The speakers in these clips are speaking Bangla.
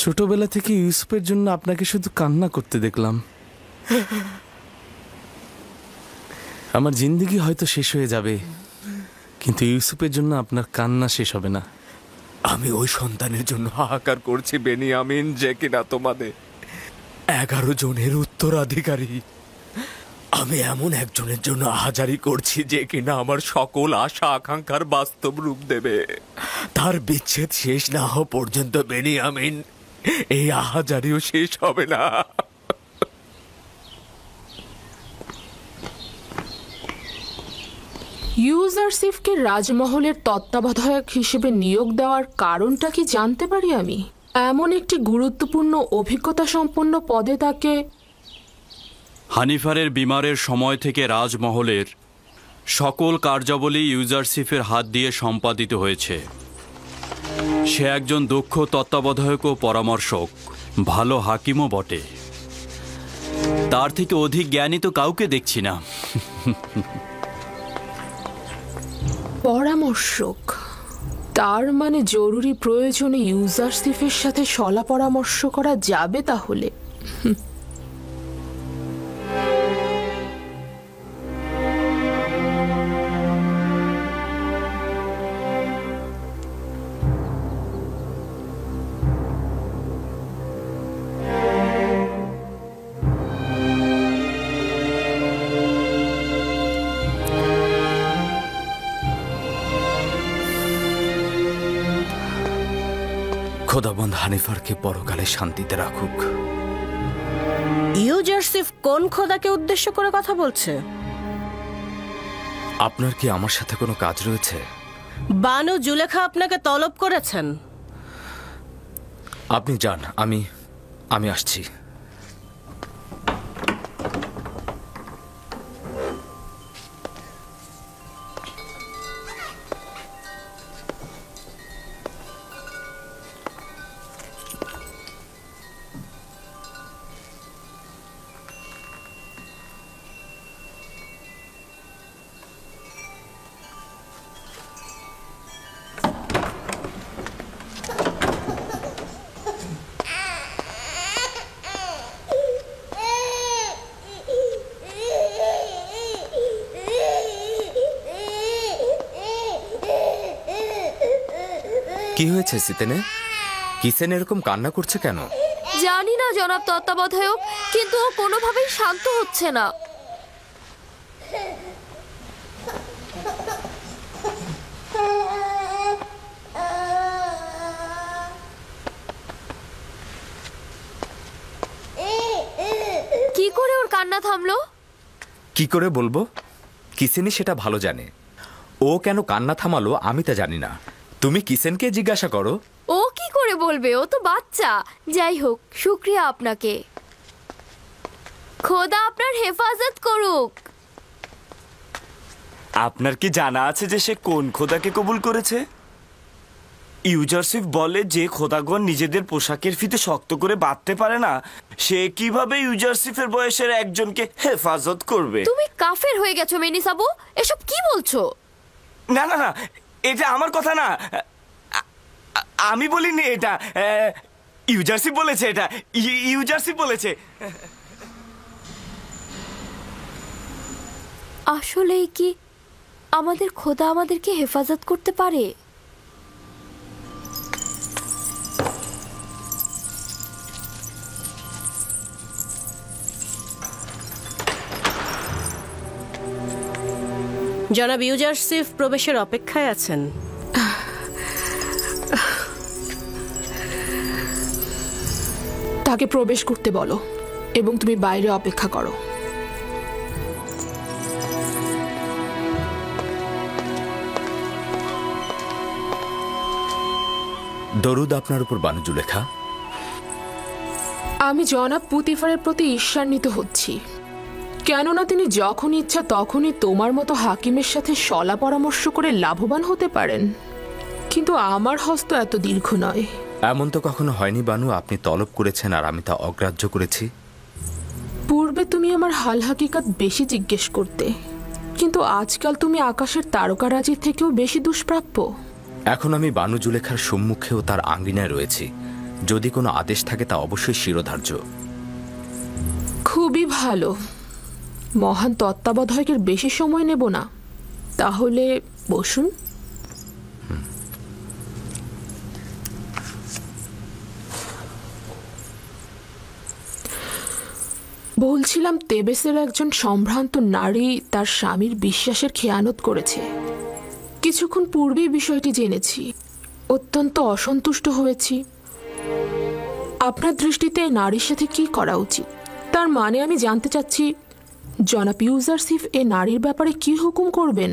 ছোটবেলা থেকে ইউসুফের জন্য আপনাকে শুধু কান্না করতে দেখলাম। আমার জিন্দেগি হয়তো শেষ হয়ে যাবে, কিন্তু ইউসুফের জন্য আপনার কান্না শেষ হবে না। আমি ওই সন্তানের জন্য হাহাকার করছি বেনিয়ামিন, যে কিনা তোমাদের 11 জনের উত্তরাধিকারী। আমি এমন একজনের জন্য আহাজারি করছি যে কিনা আমার সকল আশা আকাঙ্ক্ষার বাস্তব রূপ দেবে। তার বিচ্ছেদ শেষ না হওয়া পর্যন্ত বেনিয়ামিন, এই আহাজারিও শেষ হবে না। ইউজারসিফকে রাজমহলের তত্ত্বাবধায়ক হিসেবে নিয়োগ দেওয়ার কারণটা কি জানতে পারি আমি? এমন একটি গুরুত্বপূর্ণ অভিজ্ঞতা সম্পন্ন পদে তাকে হানিফারের বিমারের সময় থেকে রাজমহলের সকল কার্যাবলী ইউজারসিফের হাত দিয়ে সম্পাদিত হয়েছে। সে একজন দক্ষ তত্ত্বাবধায়ক ও পরামর্শক, ভালো হাকিমও বটে। তার থেকে অধিক জ্ঞানী তো কাউকে দেখছি না। পরামর্শক, তার মানে জরুরি প্রয়োজনে ইউজারসিফের সাথে শলা পরামর্শ করা যাবে তাহলে। খোদাবন্দ হানিফারকে পরকালে শান্তিতে রাখুক। ইউজারসিফ কোন খোদাকে উদ্দেশ্য করে কথা বলছে? আপনার কি আমার সাথে কোনো কাজ রয়েছে? বানু জুলেখা আপনাকে তলব করেছেন। আপনি যান, আমি আসছি। কি হয়েছে সিতেনে? কিসেন এরকম কান্না করছে কেন? জানি না জনাব তত্ত্বাবধায়ক, কিন্তু ও কোনোভাবেই শান্ত হচ্ছে না। কি করে ওর কান্না থামলো? কি করে বলবো? কিসেনই সেটা ভালো জানে। ও কেন কান্না থামালো আমি তা জানি না। তুমি কিসেনকে জিজ্ঞাসা করো। ও কি করে বলবে? ও তো বাচ্চা। যাই হোক, শুক্রিয়া আপনাকে। খোদা আপনার হেফাজত করুক। আপনার কি জানা আছে যে সে কোন খোদাকে কবুল করেছে? ইউজারসিফ বলে যে খোদাগণ নিজেদের পোশাকের ফিতে শক্ত করে বাঁধতে পারে না, সে কিভাবে ইউজারসিফের বয়সের একজনকে হেফাজত করবে? তুমি কাফের হয়ে গেছো মেনিসাবু, এসব কি বলছো? না না না, এটা আমার কথা না। আমি বলিনি এটা, ইউজারসিফ বলেছে। এটা ইউজারসিফ বলেছে। আসলেই কি আমাদের খোদা আমাদেরকে হেফাজত করতে পারে? জনাব ইউজারসিফ প্রবেশের অপেক্ষায় আছেন। তাকে প্রবেশ করতে বলো এবং তুমি বাইরে অপেক্ষা করো। দরুদ আপনার উপর বানু জুলেখা। আমি জনাব পুতিফারের প্রতি ঈর্ষান্বিত হচ্ছি, কেননা তিনি যখন ইচ্ছা তখনই তোমার মতো হাকিমের সাথে শলা পরামর্শ করে লাভবান হতে পারেন, কিন্তু আমার হস্ত এত দীর্ঘ নয়। এমন তো কখনো হয়নি বানু, আপনি তলব করেছেন আর আমি তা অগ্রাহ্য করেছি। পূর্বে তুমি আমার হাল হাকিকাত বেশি জিজ্ঞেস করতে, কিন্তু আজকাল তুমি আকাশের তারকারাজির থেকেও বেশি দুষ্প্রাপ্য। এখন আমি বানু জুলেখার সম্মুখেও তার আঙ্গিনায় রয়েছি। যদি কোনো আদেশ থাকে তা অবশ্যই শিরোধার্য। খুবই ভালো। মহান তত্ত্বাবধায়কের বেশি সময় নেব না, তাহলে বসুন। বলছিলাম, তেবেসের একজন সম্ভ্রান্ত নারী তার স্বামীর বিশ্বাসের খেয়ানত করেছে। কিছুক্ষণ পূর্বেই বিষয়টি জেনেছি, অত্যন্ত অসন্তুষ্ট হয়েছি। আপনার দৃষ্টিতে নারীর সাথে কি করা উচিত? তার মানে আমি জানতে চাচ্ছি, জনাব ইউজারসিফ এ নারীর ব্যাপারে কি হুকুম করবেন?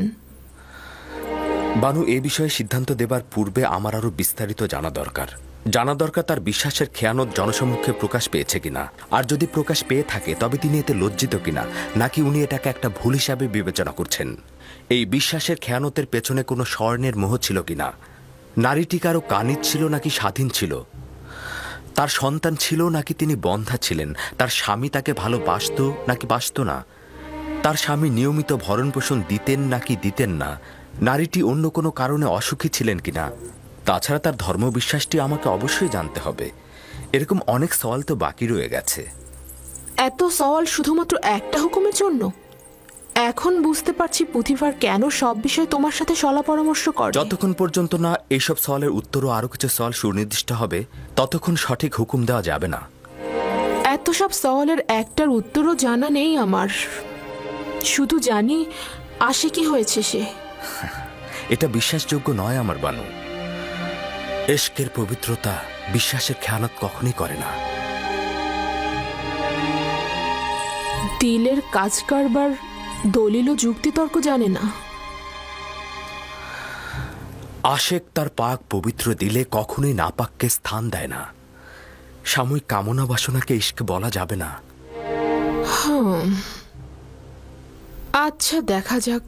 বানু, এ বিষয়ে সিদ্ধান্ত দেবার পূর্বে আমার আরো বিস্তারিত জানা দরকার। তার বিশ্বাসের খেয়ানত জনসম্মুখে প্রকাশ পেয়েছে কিনা, আর যদি প্রকাশ পেয়ে থাকে তবে তিনি এতে লজ্জিত কিনা, নাকি উনি এটাকে একটা ভুল হিসাবে বিবেচনা করছেন। এই বিশ্বাসের খেয়ানতের পেছনে কোনো স্বর্ণের মোহ ছিল কিনা, নারীটি কারো কানিজ ছিল নাকি স্বাধীন ছিল, তার সন্তান ছিল নাকি তিনি বন্ধা ছিলেন, তার স্বামী তাকে ভালোবাসত নাকি বাসত না, তার স্বামী নিয়মিত ভরণ পোষণ দিতেন নাকি দিতেন না, নারীটি অন্য কোনো কারণে অসুখী ছিলেন কিনা। তাছাড়া তার ধর্মবিশ্বাসটি আমাকে অবশ্যই জানতে হবে। এরকম অনেক সওয়াল তো বাকি রয়ে গেছে। এত সওয়াল শুধুমাত্র একটা হুকুমের জন্য? এখন বুঝতে পারছি পুথিফার কেন সব বিষয়ে তোমার সাথে সলা পরামর্শ করে। যতক্ষণ পর্যন্ত না এইসব সওয়ালের উত্তর ও আরো কিছু সওয়াল সুনির্দিষ্ট হবে, ততক্ষণ সঠিক হুকুম দেওয়া যাবে না। এত সব সওয়ালের একটার উত্তরও জানা নেই আমার। শুধু জানি আসে কি হয়েছে সে। এটা বিশ্বাসযোগ্য নয় আমার বানু। এশকের পবিত্রতা বিশ্বাসের খেয়ানত কখনই করে না। দিলের কাজ কারবার দলিল ও যুক্তিতর্ক জানে না। আশেক তার পাক পবিত্র দিলে কখনোই নাপাককে স্থান দেয় না। সাময়িক কামনা বাসনাকে ইশক বলা যাবে না। আচ্ছা, দেখা যাক।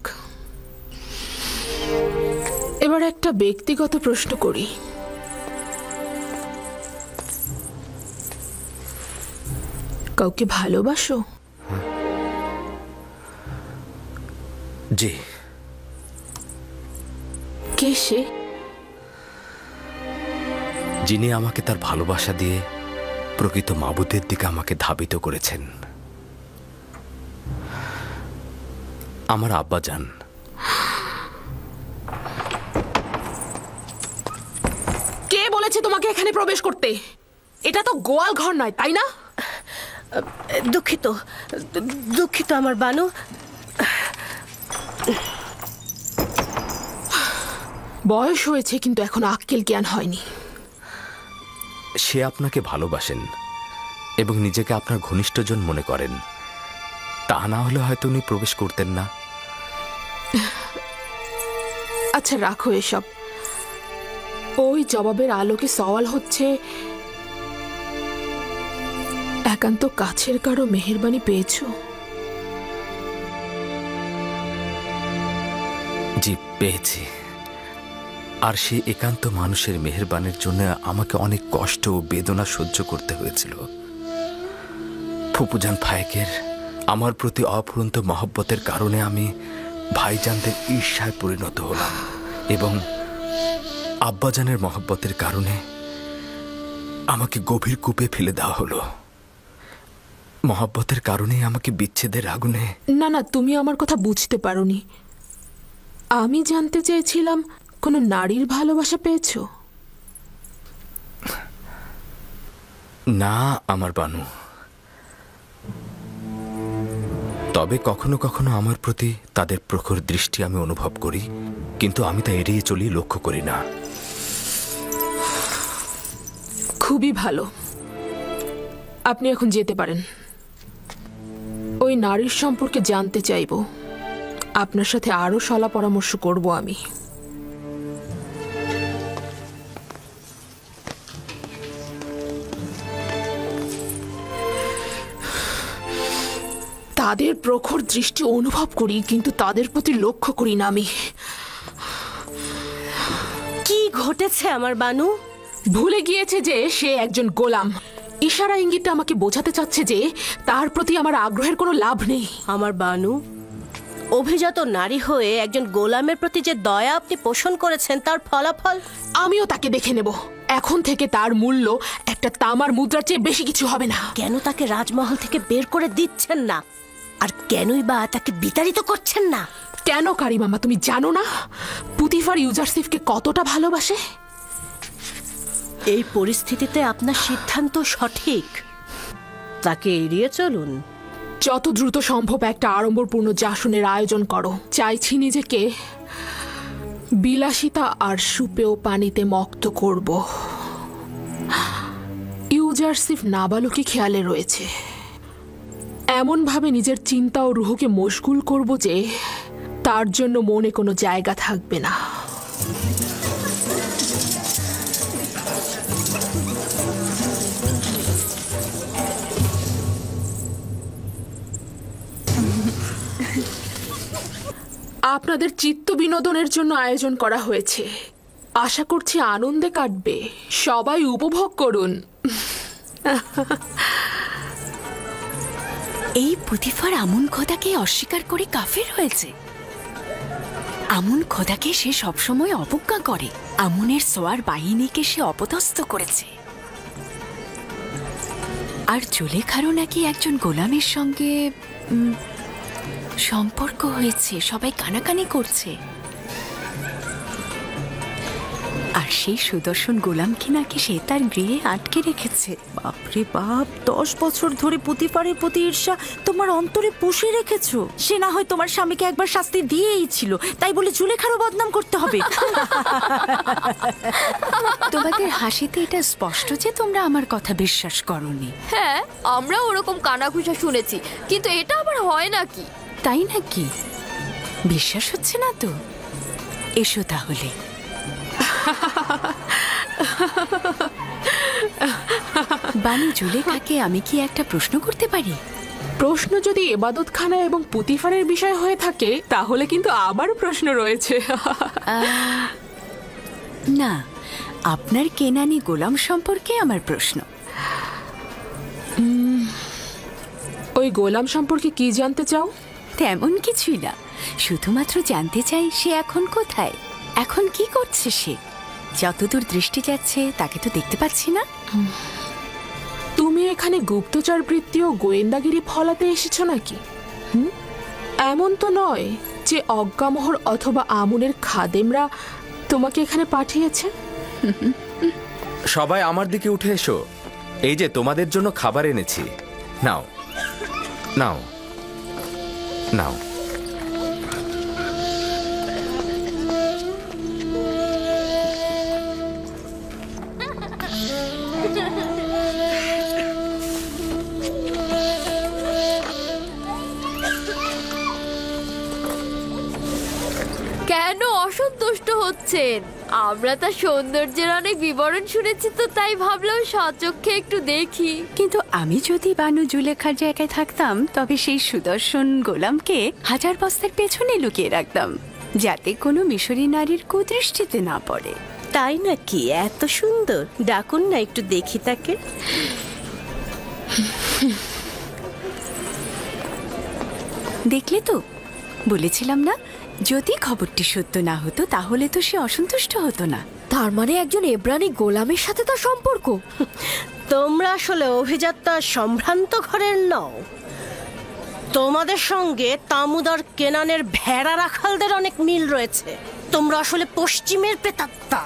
এবার একটা ব্যক্তিগত প্রশ্ন করি। কাউকে ভালোবাসো? জি। কে সে? যিনি আমাকে তার ভালোবাসা দিয়ে প্রকৃত মাবুদের দিকে আমাকে ধাবিত করেছেন। আমার আব্বাজান। কে বলেছে তোমাকে এখানে প্রবেশ করতে? এটা তো গোয়াল ঘর নয়, তাই না? দুঃখিত দুঃখিত আমার বানু। বয়স হয়েছে কিন্তু এখন আক্কেল জ্ঞান হয়নি। সে আপনাকে ভালোবাসেন এবং নিজেকে আপনার ঘনিষ্ঠজন মনে করেন। তা না হলে হয়তো উনি প্রবেশ করতেন না। আচ্ছা, রাখো এসব। ওই জবাবের আলোকে সওয়াল হচ্ছে, একান্ত কাছের কারো মেহেরবানি পেয়েছো? জি, পেয়েছি। আর সে একান্ত মানুষের মেহেরবানির জন্য আমাকে অনেক কষ্ট ও বেদনা সহ্য করতে হয়েছিল। ফুপুজান ফায়েকের আমার প্রতি অফুরন্ত মহব্বতের কারণে আমি ভাইজানদের ঈর্ষায় পরিণত হলাম, এবং আব্বাজানের মহব্বতের কারণে আমাকে গভীর কূপে ফেলে দেওয়া হলো। মহব্বতের কারণেই আমাকে বিচ্ছেদের আগুনে। না না, তুমি আমার কথা বুঝতে পারোনি। আমি জানতে চেয়েছিলাম কোনো নারীর ভালোবাসা পেয়েছো? না আমার বানু। তবে কখনো কখনো আমার প্রতি তাদের প্রখর দৃষ্টি আমি অনুভব করি, কিন্তু আমি তা এড়িয়ে চলি, লক্ষ্য করি না। খুবই ভালো, আপনি এখন যেতে পারেন। ওই নারীর সম্পর্কে জানতে চাইব। আপনার সাথে আরো সলা পরামর্শ করব আমি। তাদের প্রখর দৃষ্টি অনুভব করি, কিন্তু তাদের প্রতি লক্ষ্য করি না আমি। কি ঘটেছে আমার বানু? ভুলে গিয়েছে যে সে একজন গোলাম। ইশারা ইঙ্গিতটা আমাকে বোঝাতে চাচ্ছে যে তার প্রতি আমার আগ্রহের কোনো লাভ নেই। আমার বানু, অভিজাত নারী হয়ে একজন গোলামের প্রতি যে দয়া আপনি পোষণ করেছেন তার ফলাফল। আমিও তাকে দেখে নেব। এখন থেকে তার মূল্য একটা তামার মুদ্রার চেয়ে বেশি কিছু হবে না। কেন তাকে রাজমহল থেকে বের করে দিচ্ছেন না, আর কেনই বা তাকে বিতাড়িত করছেন না? কেন কারিমামা, তুমি জানো না পুতিফার ইউজারসিফকে কতটা ভালোবাসে? এই পরিস্থিতিতে আপনার সিদ্ধান্ত সঠিক। তাকে এড়িয়ে চলুন। যত দ্রুত সম্ভব একটা আড়ম্বরপূর্ণ জাসনের আয়োজন করো। চাইছি নিজেকে বিলাসিতা আর সুপেয় পানিতে মক্ত করব। ইউজারসিফ নাবালকি খেয়ালে রয়েছে। এমনভাবে নিজের চিন্তা ও রুহকে মশগুল করব যে তার জন্য মনে কোনো জায়গা থাকবে না। আপনাদের চিত্ত বিনোদনের জন্য আয়োজন করা হয়েছে। আশা করছি আনন্দে কাটবে। সবাই উপভোগ করুন। এই পুতিফার আমুন খোদাকে অস্বীকার করে কাফের হয়েছে। আমুন খোদাকে সে সবসময় অবজ্ঞা করে। আমুনের সোয়ার বাহিনীকে সে অপদস্থ করেছে। আর জুলেখারও নাকি একজন গোলামের সঙ্গে সম্পর্ক হয়েছে। সবাই কানাকানি করছে। আর সেই সুদর্শন গোলামকে নাকি সে তার গৃহে আটকে রেখেছে। বাপরে বাপ, 10 বছর ধরে পুতিফারের প্রতি ঈর্ষা তোমার অন্তরে পুষে রেখেছো। সে না হয় তোমার স্বামীকে একবার শাস্তি দিয়েই ছিল, তাই বলে জুলেখারও বদনাম করতে হবে? তোমাদের হাসিতে এটা স্পষ্ট যে তোমরা আমার কথা বিশ্বাস করোনি। হ্যাঁ, আমরা ওরকম কানাঘুষা শুনেছি, কিন্তু এটা আবার হয় নাকি? তাই নাকি? বিশ্বাস হচ্ছে না তো? এসো তাহলে। বানি জুলেখাকে আমি কি একটা প্রশ্ন করতে পারি? প্রশ্ন যদি এবাদতখানা এবং পুতিফারের বিষয় হয়ে থাকে তাহলে কিন্তু আবারও প্রশ্ন রয়েছে। না, আপনার কেনানি গোলাম সম্পর্কে আমার প্রশ্ন। ওই গোলাম সম্পর্কে কি জানতে চাও? তেমন কিছুই না, শুধুমাত্র জানতে চাই সে এখন কোথায়, এখন কি করছে সে। যতদূর দৃষ্টি যাচ্ছে তাকে তো দেখতে পাচ্ছি না। তুমি এখানে গুপ্তচর বৃত্তি ও গোয়েন্দাগিরি ফলাতে এসেছো নাকি? এমন তো নয় যে অজ্ঞামোহর অথবা আমুনের খাদেমরা তোমাকে এখানে পাঠিয়েছে। সবাই আমার দিকে উঠে এসো। এই যে তোমাদের জন্য খাবার এনেছি। নাও নাও নাও। কেন অসন্তুষ্ট হচ্ছেন? আমরা তার সৌন্দর্যের অনেক বিবরণ শুনেছি, তো তাই ভাবলাম স্বচক্ষে একটু দেখি। কিন্তু আমি যদি বানু জুলেখার জায়গায় থাকতাম তবে সেই সুদর্শন গোলামকে 1000 বস্তার পেছনে লুকিয়ে রাখতাম, যাতে কোনো মিশরী নারীর কুদৃষ্টিতে না পড়ে। তাই নাকি? এত সুন্দর, ডাকুন না একটু দেখি তাকে। দেখলে তো, বলেছিলাম না, যদি খবরটি সত্য না হতো তাহলে তো সে অসন্তুষ্ট হতো না। তার মানে একজন এব্রানি গোলামের সাথে তার সম্পর্ক? তোমরা আসলে অভিজাত সম্ভ্রান্ত ঘরের নও। তোমাদের সঙ্গে তামুদার কেনানের ভেড়া রাখালদের অনেক মিল রয়েছে। তোমরা আসলে পশ্চিমের প্রেতাত্মা।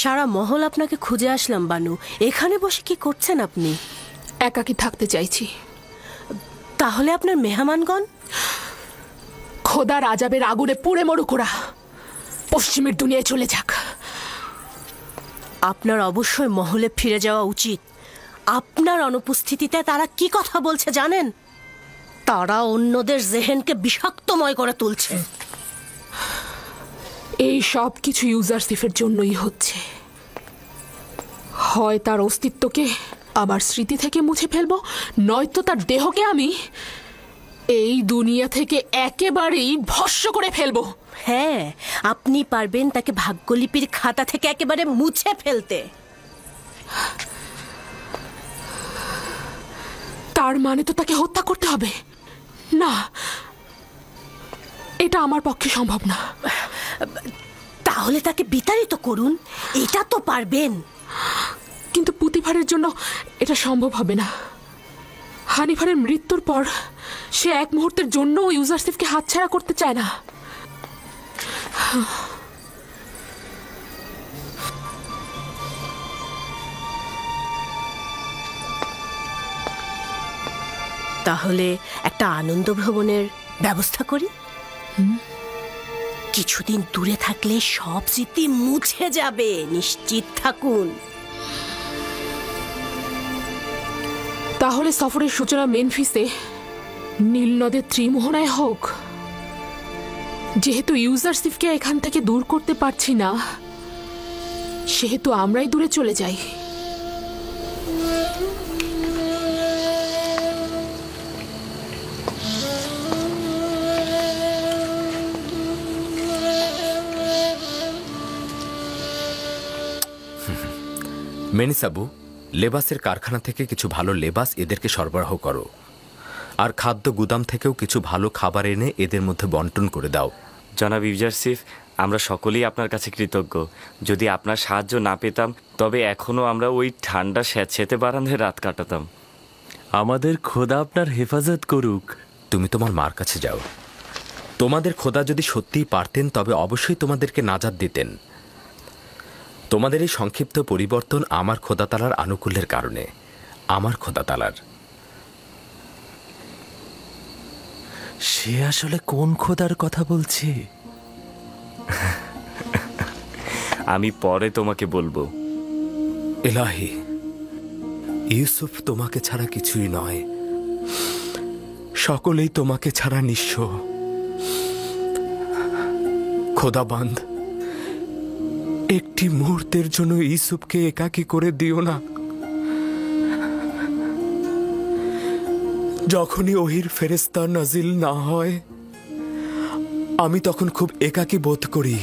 সারা মহল আপনাকে খুঁজে আসলাম বানু। এখানে বসে কি করছেন আপনি? একাকী থাকতে চাইছি। তাহলে আপনার মেহমানগণ? খোদার আজাবের আগুনে পুড়ে মরুক ওরা, পশ্চিমের দুনিয়ায় চলে যাক। আপনার অবশ্যই মহলে ফিরে যাওয়া উচিত। আপনার অনুপস্থিতিতে তারা কি কথা বলছে জানেন? তারা অন্যদের জেহেনকে বিষাক্তময় করে তুলছে। এই সব কিছু ইউজারসিফের জন্যই হচ্ছে। হয় তার অস্তিত্বকে আমার স্মৃতি থেকে মুছে ফেলবো, নয়তো তার দেহকে আমি এই দুনিয়া থেকে একেবারেই ভস্ম করে ফেলবো। হ্যাঁ, আপনি পারবেন তাকে ভাগ্যলিপির খাতা থেকে একেবারে মুছে ফেলতে। তার মানে তো তাকে হত্যা করতে হবে? না, এটা আমার পক্ষে সম্ভব না। তাহলে তাকে বিতাড়িত করুন, এটা তো পারবেন। কিন্তু পুতিফারের জন্য এটা সম্ভব হবে না। হানিফারের মৃত্যুর পর সে এক মুহূর্তের জন্য ইউজারসিফকে হাতছাড়া করতে চায় না। তাহলে একটা আনন্দ ভ্রমণের ব্যবস্থা করি। কিছুদিন দূরে থাকলে সব স্মৃতি মুছে যাবে, নিশ্চিত থাকুন। তাহলে সফরের সূচনা মেনফিসে নীল নদের ত্রিমোহনায় হোক। যেহেতু ইউজারসিফকে এখান থেকে দূর করতে পারছি না, সেহেতু আমরাই দূরে চলে যাই। মেনিসাবু, লেবাসের কারখানা থেকে কিছু ভালো লেবাস এদেরকে সরবরাহ করো, আর খাদ্য গুদাম থেকেও কিছু ভালো খাবার এনে এদের মধ্যে বন্টন করে দাও। জনাব ইউজারসিফ, আমরা সকলেই আপনার কাছে কৃতজ্ঞ। যদি আপনার সাহায্য না পেতাম তবে এখনও আমরা ওই ঠান্ডা স্যাঁতসেঁতে বারান্দায় রাত কাটাতাম। আমাদের খোদা আপনার হেফাজত করুক। তুমি তোমার মার কাছে যাও। তোমাদের খোদা যদি সত্যিই পারতেন তবে অবশ্যই তোমাদেরকে নাজাত দিতেন। তোমাদের এই সংক্ষিপ্ত পরিবর্তন আমার খোদাতালার আনুকূল্যের কারণে। আমার খোদাতালার। সে আসলে কোন খোদার কথা বলছে? আমি পরে তোমাকে বলবো। ইলাহি, ইউসুফ তোমাকে ছাড়া কিছুই নয়। সকলেই তোমাকে ছাড়া নিঃস্ব। খোদাবান্দ, একটি মুহূর্তের জন্য ইউসুফকে একাকী করে দিও না। যখনই ওহির ফেরেশতা নাজিল না হয়, আমি তখন খুব একাকী বোধ করি।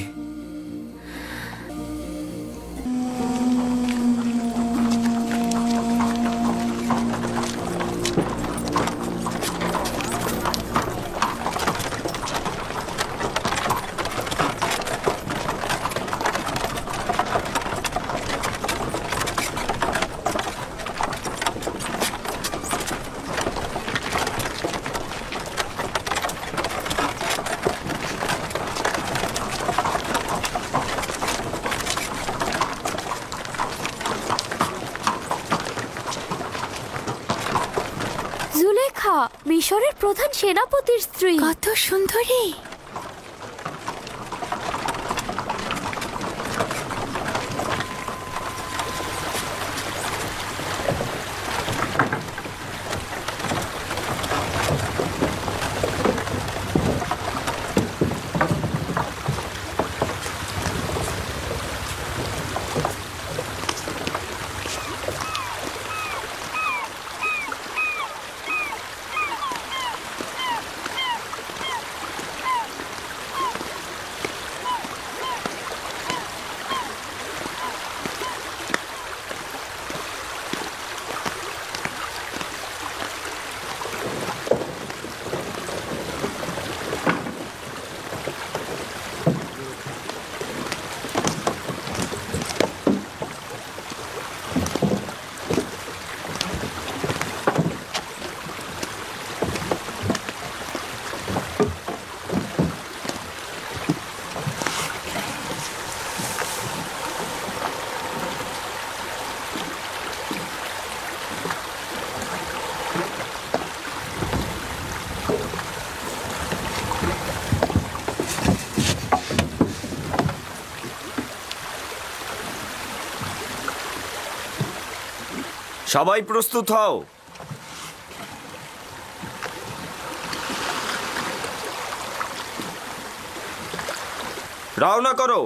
জুলেখা, মিশরের প্রধান সেনাপতির স্ত্রী। কত সুন্দরী! সবাই প্রস্তুত হও। রওনা করো।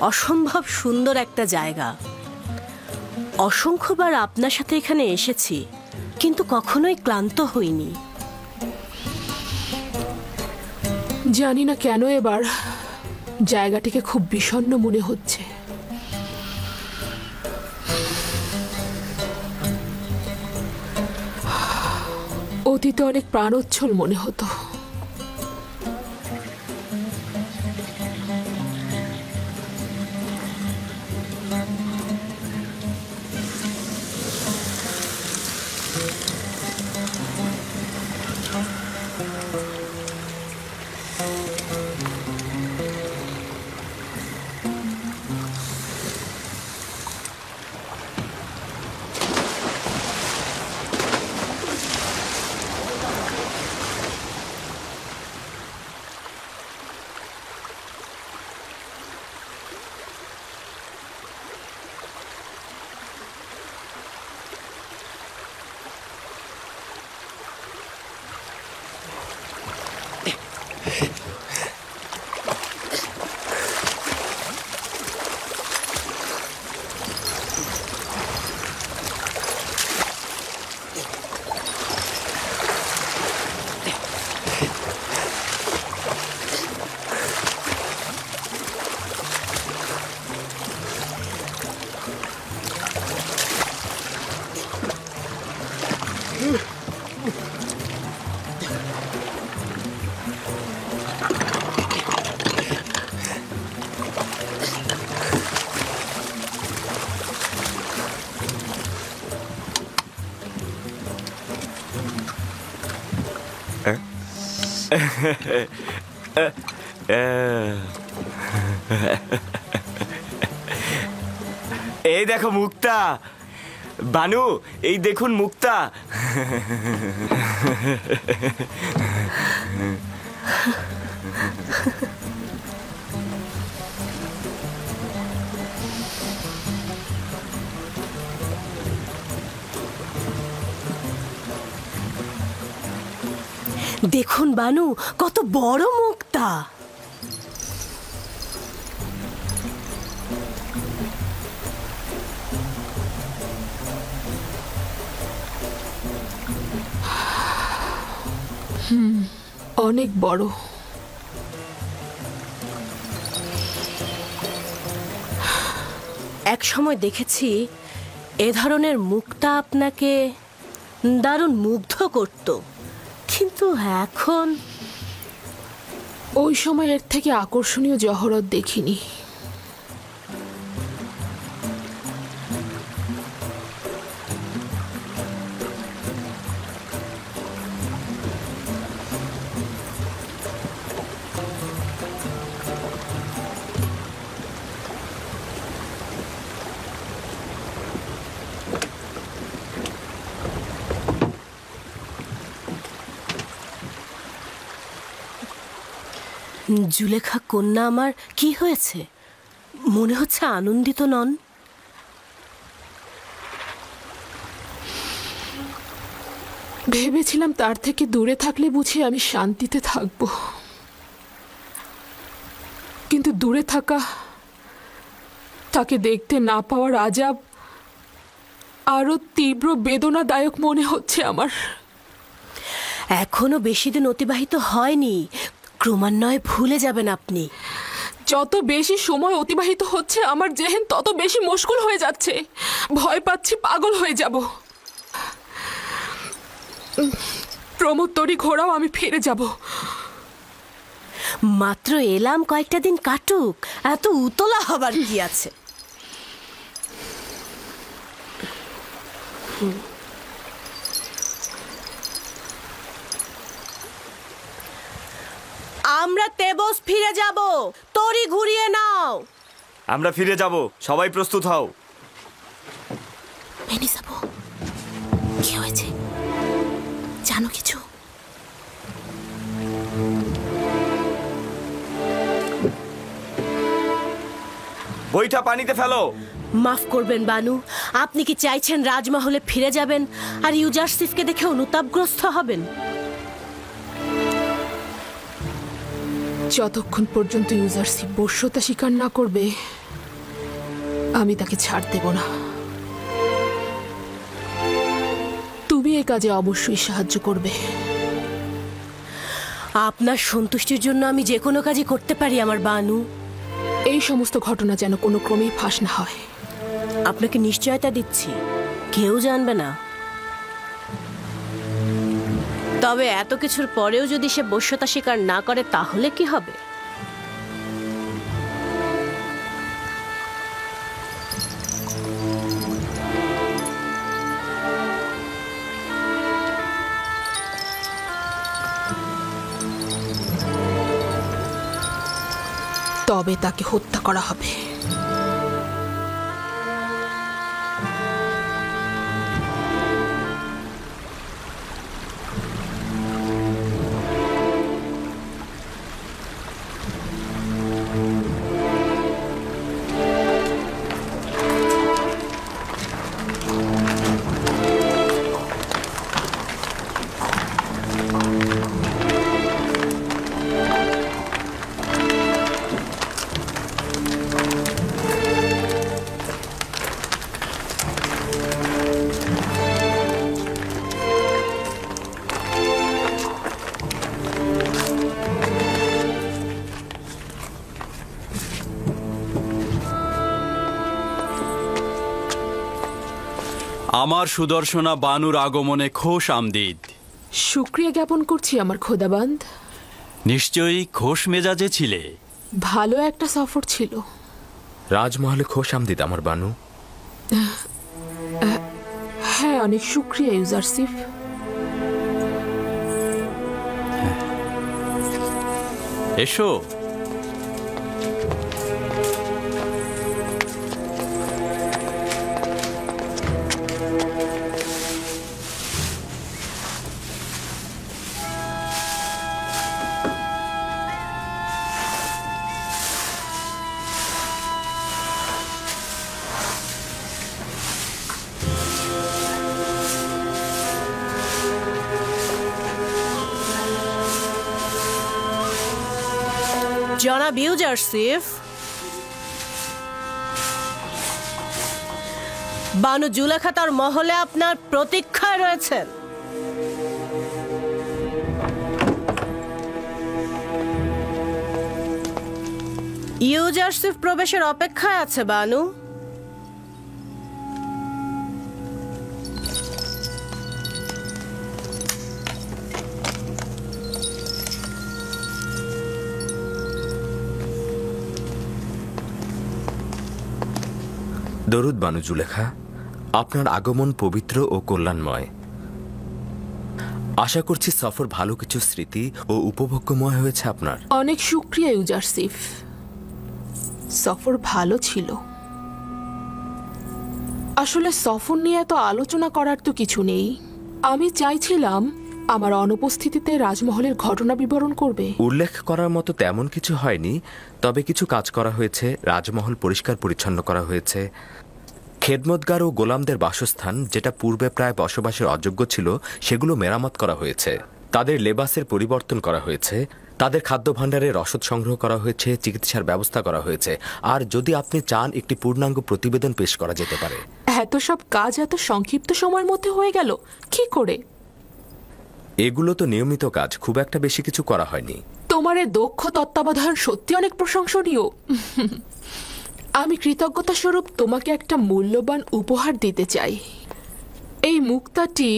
অসম্ভব সুন্দর একটা জায়গা। অসংখ্যবার আপনার সাথে এখানে এসেছি, কিন্তু কখনোই ক্লান্ত হইনি। জানি না কেন এবার জায়গাটিকে খুব বিষণ্ণ মনে হচ্ছে। অতীতে অনেক প্রাণোচ্ছল মনে হতো। এই দেখো মুক্তা, বানু, এই দেখুন মুক্তা। দেখুন বানু, কত বড় মুক্তা। অনেক বড়। এক সময় দেখেছি এ ধরনের মুক্তা আপনাকে দারুণ মুগ্ধ করত, কিন্তু এখন ওই সময় এর থেকে আকর্ষণীয় জহরত দেখিনি। জুলেখা কন্যা আমার কি হয়েছে? মনে হচ্ছে আনন্দিত নন। ভেবেছিলাম তার থেকে দূরে থাকলে বুঝি আমি শান্তিতে থাকব, কিন্তু দূরে থাকা, তাকে দেখতে না পাওয়ার আজাব আরো তীব্র বেদনাদায়ক মনে হচ্ছে আমার। এখনো বেশি দিন অতিবাহিত হয়নি, ক্রমান্বয়ে ভুলে যাবেন আপনি। যত বেশি সময় অতিবাহিত হচ্ছে আমার জেহেন তত বেশি মুশকুল হয়ে যাচ্ছে। ভয় পাচ্ছি পাগল হয়ে যাব। প্রমোত্তরী ঘোড়াও আমি ফিরে যাব। মাত্র এলাম, কয়েকটা দিন কাটুক, এত উতলা হবার কি আছে? আমরা তেবস ফিরে যাব, তরি ঘুরিয়ে নাও। আমরা ফিরে যাব, সবাই প্রস্তুত হও। মেনিসাবু, কি হয়েছে? জানো কিছু? বইটা পানিতে ফেলো। মাফ করবেন বানু, আপনি কি চাইছেন রাজমহলে ফিরে যাবেন আর ইউজারসিফকে দেখে অনুতাপগ্রস্ত হবেন? যতক্ষণ পর্যন্ত ইউজারসিফ বশ্যতা স্বীকার না করবে আমি তাকে ছাড় দেব না। তুমি এই কাজে অবশ্যই সাহায্য করবে। আপনার সন্তুষ্টির জন্য আমি যে কোনো কাজই করতে পারি আমার বানু। এই সমস্ত ঘটনা যেন কোনো ক্রমেই ফাঁস না হয়। আপনাকে নিশ্চয়তা দিচ্ছি, কেউ জানবে না। তবে এত কিছুর পরেও যদি সে বশ্যতা স্বীকার না করে তাহলে কি হবে? তবে তাকে হত্যা করা হবে। আমার সুদর্শনা বানুর আগমনে খোশ আমদিদ। শুকরিয়া জ্ঞাপন করছি আমার খোদাবান্দ। নিশ্চয়ই খোশ মেজাজে ছিলে। ভালো একটা সফর ছিল। রাজমহলে খোশ আমদিদ আমার বানু। হ্যাঁ, অনেক শুকরিয়া ইউজারসিফ। এসো। জনাব ইউজারসিফ, বানু জুলেখা তার মহলে আপনার প্রতীক্ষায় রয়েছেন। ইউজারসিফ প্রবেশের অপেক্ষায় আছে বানু। দরুদ বানু জুলেখা, আপনার আগমন পবিত্র ও কল্যাণময়। আশা করছি সফর ভালো কিছু স্মৃতি ও উপভোগ্যময় হয়েছে আপনার। অনেক শুকরিয়া ইউজারসিফ, সফর ভালো ছিল। আসলে সফর নিয়ে এত আলোচনা করার তো কিছু নেই। আমি চাইছিলাম আমার অনুপস্থিতিতে রাজমহলের ঘটনা বিবরণ করবে। উল্লেখ করার মতো তেমন কিছু হয়নি, তবে কিছু কাজ করা হয়েছে। রাজমহল পরিষ্কার পরিচ্ছন্ন করা হয়েছে। খেদমতগার ও গোলামদের বাসস্থান, যেটা পূর্বে প্রায় বসবাসের অযোগ্য ছিল, সেগুলো মেরামত করা হয়েছে। তাদের লেবাসের পরিবর্তন করা হয়েছে। তাদের খাদ্য ভাণ্ডারে রসদ সংগ্রহ করা হয়েছে। চিকিৎসার ব্যবস্থা করা হয়েছে। আর যদি আপনি চান, একটি পূর্ণাঙ্গ প্রতিবেদন পেশ করা যেতে পারে। এত সব কাজ এত সংক্ষিপ্ত সময়ের মধ্যে হয়ে গেল কি করে? এগুলো তো নিয়মিত কাজ, খুব একটা বেশি কিছু করা হয়নি। তোমার এই দক্ষ তত্ত্বাবধান সত্যি অনেক প্রশংসনীয়। আমি কৃতজ্ঞতা স্বরূপ তোমাকে একটা মূল্যবান উপহার দিতে চাই। এই মুক্তাটি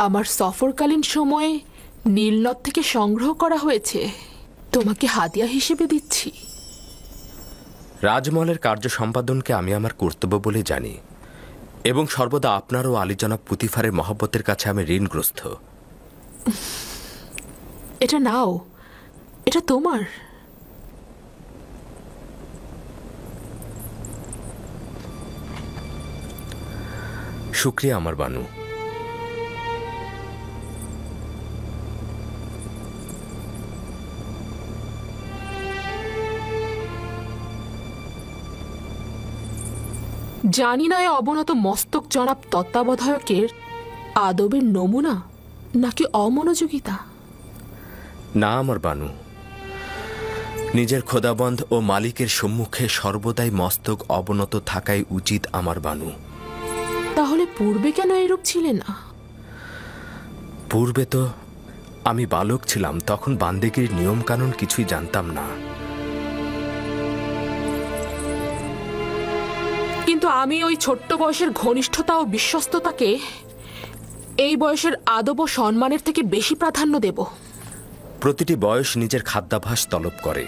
আমার সফরকালীন সময়ে নীলনদ থেকে সংগ্রহ করা হয়েছে। তোমাকে হাদিয়া হিসেবে দিচ্ছি। রাজমহলের কার্য সম্পাদনকে আমি আমার কর্তব্য বলে জানি, এবং সর্বদা আপনার ও আলী জনাব পুতিফারের মহব্বতের কাছে আমি ঋণগ্রস্ত। এটা নাও, এটা তোমার। শুক্রিয়া আমার বানু। জানি না, অবনত মস্তক জনাব তত্ত্বাবধায়কের আদবের নমুনা নাকি অমনোযোগিতা। না আমার বানু, নিজের খোদাবন্ধ ও মালিকের সম্মুখে সর্বদাই মস্তক অবনত থাকাই উচিত আমার বানু। তাহলে পূর্বে কেন এরূপ ছিলে না? পূর্বে তো আমি বালক ছিলাম, তখন বান্দেগীর নিয়ম কানুন কিছুই জানতাম না। কিন্তু আমি ওই ছোট্ট বয়সের ঘনিষ্ঠতা ও বিশ্বস্ততাকে এই বয়সের আদব ও সম্মানের থেকে বেশি প্রাধান্য দেব। প্রতিটি বয়স নিজের খাদ্যাভ্যাস তলব করে।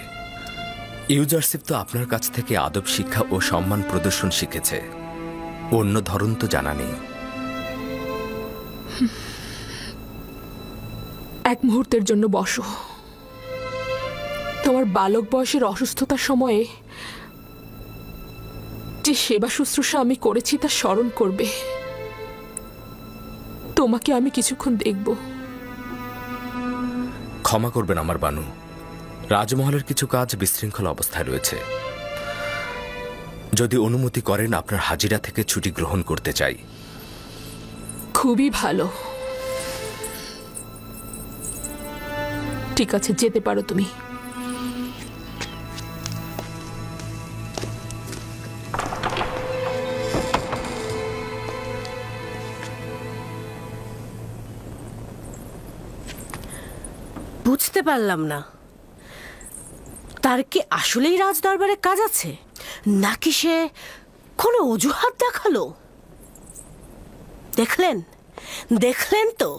ইউজারশিপ তো আপনার কাছ থেকে আদব শিক্ষা ও সম্মান প্রদর্শন শিখেছে, অন্য ধরন তো জানা নেই। এক মুহূর্তের জন্য বসো। তোমার বালক বয়সের অসুস্থতার সময়ে যে সেবা শুশ্রূষা আমি করেছি তা স্মরণ করবে। তোমাকে আমি কিছুক্ষণ দেখব। ক্ষমা করবেন আমার বানু, রাজমহলের কিছু কাজ বিশৃঙ্খল অবস্থায় রয়েছে। যদি অনুমতি করেন আপনার হাজিরা থেকে ছুটি গ্রহণ করতে চাই। খুবই ভালো, ঠিক আছে, যেতে পারো তুমি। বুঝতে পারলাম না, তার কি আসলেই রাজদরবারে কাজ আছে, নাকি সে কোনো অজুহাত দেখালো? দেখলেন দেখলেন তো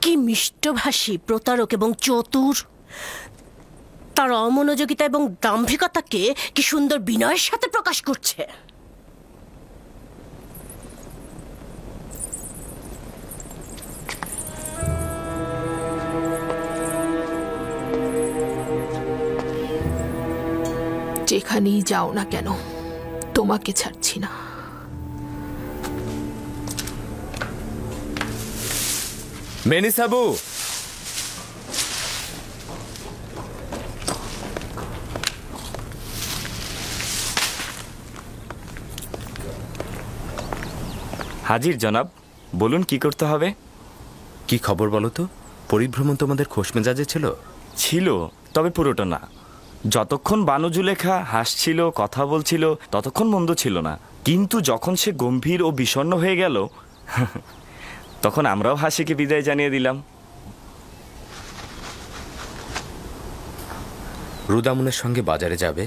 কি মিষ্টভাষী, প্রতারক এবং চতুর। তার অমনোযোগিতা এবং দাম্ভিকতাকে কি সুন্দর বিনয়ের সাথে প্রকাশ করছে। যেখানেই যাও না কেন, তোমাকে ছাড়ছি না। মেনিসাবু, হাজির জনাব, বলুন কি করতে হবে। কি খবর বলো তো? পরিভ্রমণ তোমাদের খোশমেজাজে ছিল? ছিল, তবে পুরোটা না। যতক্ষণ বানু জুলেখা হাসছিল, কথা বলছিল, ততক্ষণ মন্দ ছিল না। কিন্তু যখন সে গম্ভীর ও বিষণ্ণ হয়ে গেল, তখন আমরাও হাসিকে বিদায় জানিয়ে দিলাম। রুদামনের সঙ্গে বাজারে যাবে,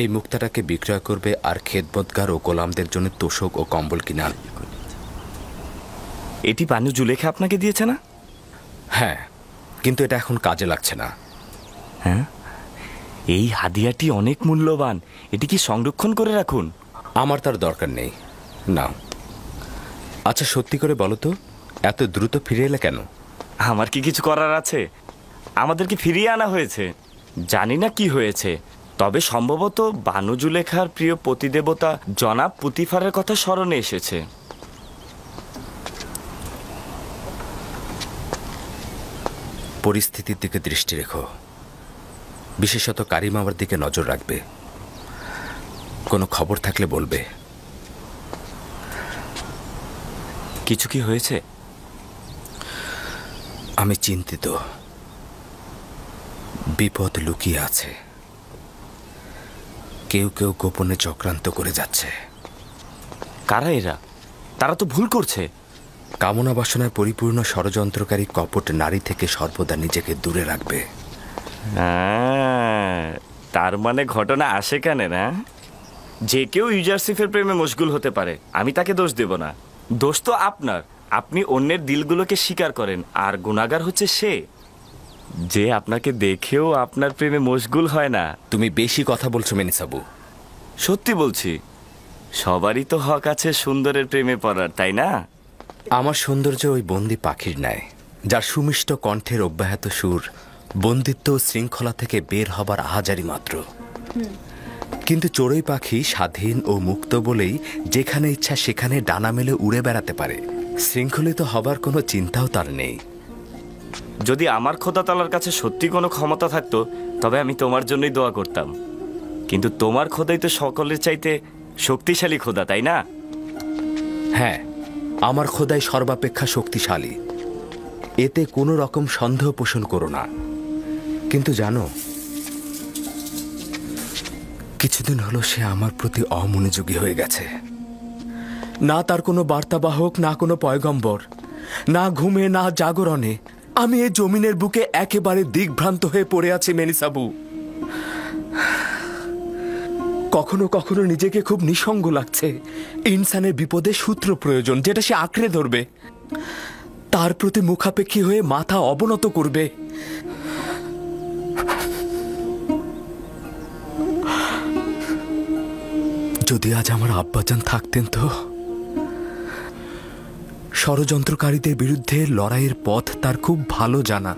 এই মুক্তাটাকে বিক্রয় করবে, আর খেদমতগার ও গোলামদের জন্য তোষক ও কম্বল কিনা। এটি বানু জুলেখা আপনাকে দিয়েছে না? হ্যাঁ, কিন্তু এটা এখন কাজে লাগছে না। হ্যাঁ, এই হাদিয়াটি অনেক মূল্যবান, এটি কি সংরক্ষণ করে রাখুন। আমার তার দরকার নেই, না। আচ্ছা, সত্যি করে বলো তো, এত দ্রুত ফিরে এলে কেন? আমার কি কিছু করার আছে? আমাদেরকে ফিরিয়ে আনা হয়েছে। জানি না কি হয়েছে, তবে সম্ভবত বানু জুলেখার প্রিয় পতিদেবতা জনাব পুতিফারের কথা স্মরণে এসেছে। পরিস্থিতির দিকে দৃষ্টি রেখো, বিশেষত কারিম আমার দিকে নজর রাখবে। কোনো খবর থাকলে বলবে। কিছু কি হয়েছে? আমি চিন্তিত, বিপদ লুকিয়ে আছে। কেউ কেউ গোপনে চক্রান্ত করে যাচ্ছে। কারা এরা? তারা তো ভুল করছে। কামনা বাসনায় পরিপূর্ণ ষড়যন্ত্রকারী কপট নারী থেকে সর্বদা নিজেকে দূরে রাখবে। তার মানে ঘটনা আসে কেন না? যে কেউ ইউজারশিপের প্রেমে মশগুল হতে পারে, আমি তাকে দোষ দেব না। দোষ তো আপনার। আপনি অন্যের দিলগুলোকে স্বীকার করেন, আর গুনাহগার হচ্ছে সে যে আপনাকে দেখেও আপনার প্রেমে মশগুল হয় না। তুমি বেশি কথা বলছো মেনিসাবু। সত্যি বলছি, সবারই তো হক আছে সুন্দরের প্রেমে পড়ার, তাই না? আমার সৌন্দর্য ওই বন্দি পাখির ন্যায়, যার সুমিষ্ট কণ্ঠের অব্যাহত সুর বন্দিত্ব শৃঙ্খলা থেকে বের হবার আহাজারি মাত্র। কিন্তু চড়ুই পাখি স্বাধীন ও মুক্ত বলেই যেখানে ইচ্ছা সেখানে ডানা মেলে উড়ে বেড়াতে পারে। শৃঙ্খলিত হবার কোনো চিন্তাও তার নেই। যদি আমার খোদা তাআলার কাছে সত্যি কোনো ক্ষমতা থাকতো, তবে আমি তোমার জন্যই দোয়া করতাম। কিন্তু তোমার খোদাই তো সকলের চাইতে শক্তিশালী খোদা, তাই না? হ্যাঁ, আমার খোদাই সর্বাপেক্ষা শক্তিশালী, এতে কোনো রকম সন্দেহ পোষণ করো না। কিন্তু জানো, কিছুদিন হলো সে আমার প্রতি অমনোযোগী হয়ে গেছে। না তার কোনো বার্তাবাহক, না কোনো পয়গম্বর, না ঘুমে না জাগরণে। আমি এই জমিনের বুকে একেবারে দিগ্ভ্রান্ত হয়ে পড়ে আছি মেনিসাবু। কখনো কখনো নিজেকে খুব নিঃসঙ্গ লাগছে। ইনসানের বিপদে সূত্র প্রয়োজন, যেটা সে আঁকড়ে ধরবে, তার প্রতি মুখাপেক্ষী হয়ে মাথা অবনত করবে। যদি আজ আমার আব্বাজান থাকতেন তো। ষড়যন্ত্রকারীদের বিরুদ্ধে লড়াইয়ের পথ তার খুব ভালো জানা।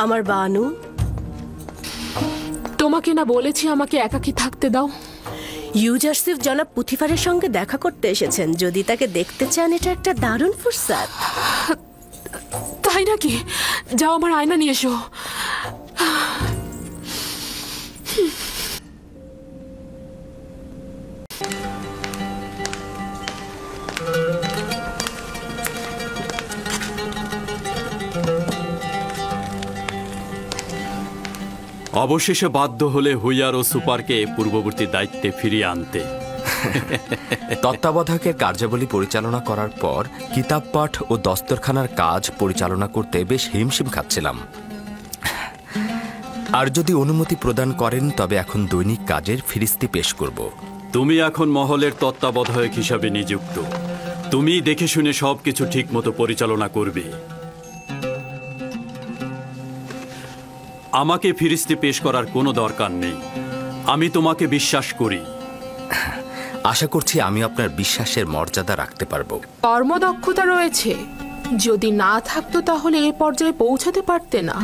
আমার বানু, তোমাকে না বলেছি আমাকে একাকী থাকতে দাও? ইউজারসিফ জনাব পুথিফারের সঙ্গে দেখা করতে এসেছেন। যদি তাকে দেখতে চান, এটা একটা দারুণ ফুরসাত। তাই নাকি? যাও, আমার আয়না নিয়ে এসো। অবশেষে বাধ্য হলে হুইয়ার ও সুপারকে পূর্ববর্তী দায়িত্বে ফিরিয়ে আনতে। তত্ত্বাবধায়কের কার্যাবলী পরিচালনা করার পর কিতাব পাঠ ও দস্তরখানার কাজ পরিচালনা করতে বেশ হিমশিম খাচ্ছিলাম। আর যদি অনুমতি প্রদান করেন, তবে এখন দৈনিক কাজের ফিরিস্তি পেশ করব। তুমি এখন মহলের তত্ত্বাবধায়ক হিসাবে নিযুক্ত। তুমি দেখে শুনে সবকিছু ঠিক মতো পরিচালনা করবে। আমাকে ফিরিস্তি পেশ করার কোনো দরকার নেই। আমি তোমাকে বিশ্বাস করি। আশা করছি আমি আপনার বিশ্বাসের মর্যাদা রাখতে পারবো। কর্মদক্ষতা রয়েছে। যদি না থাকতো তাহলে এ পর্যায়ে পৌঁছাতে পারতে না।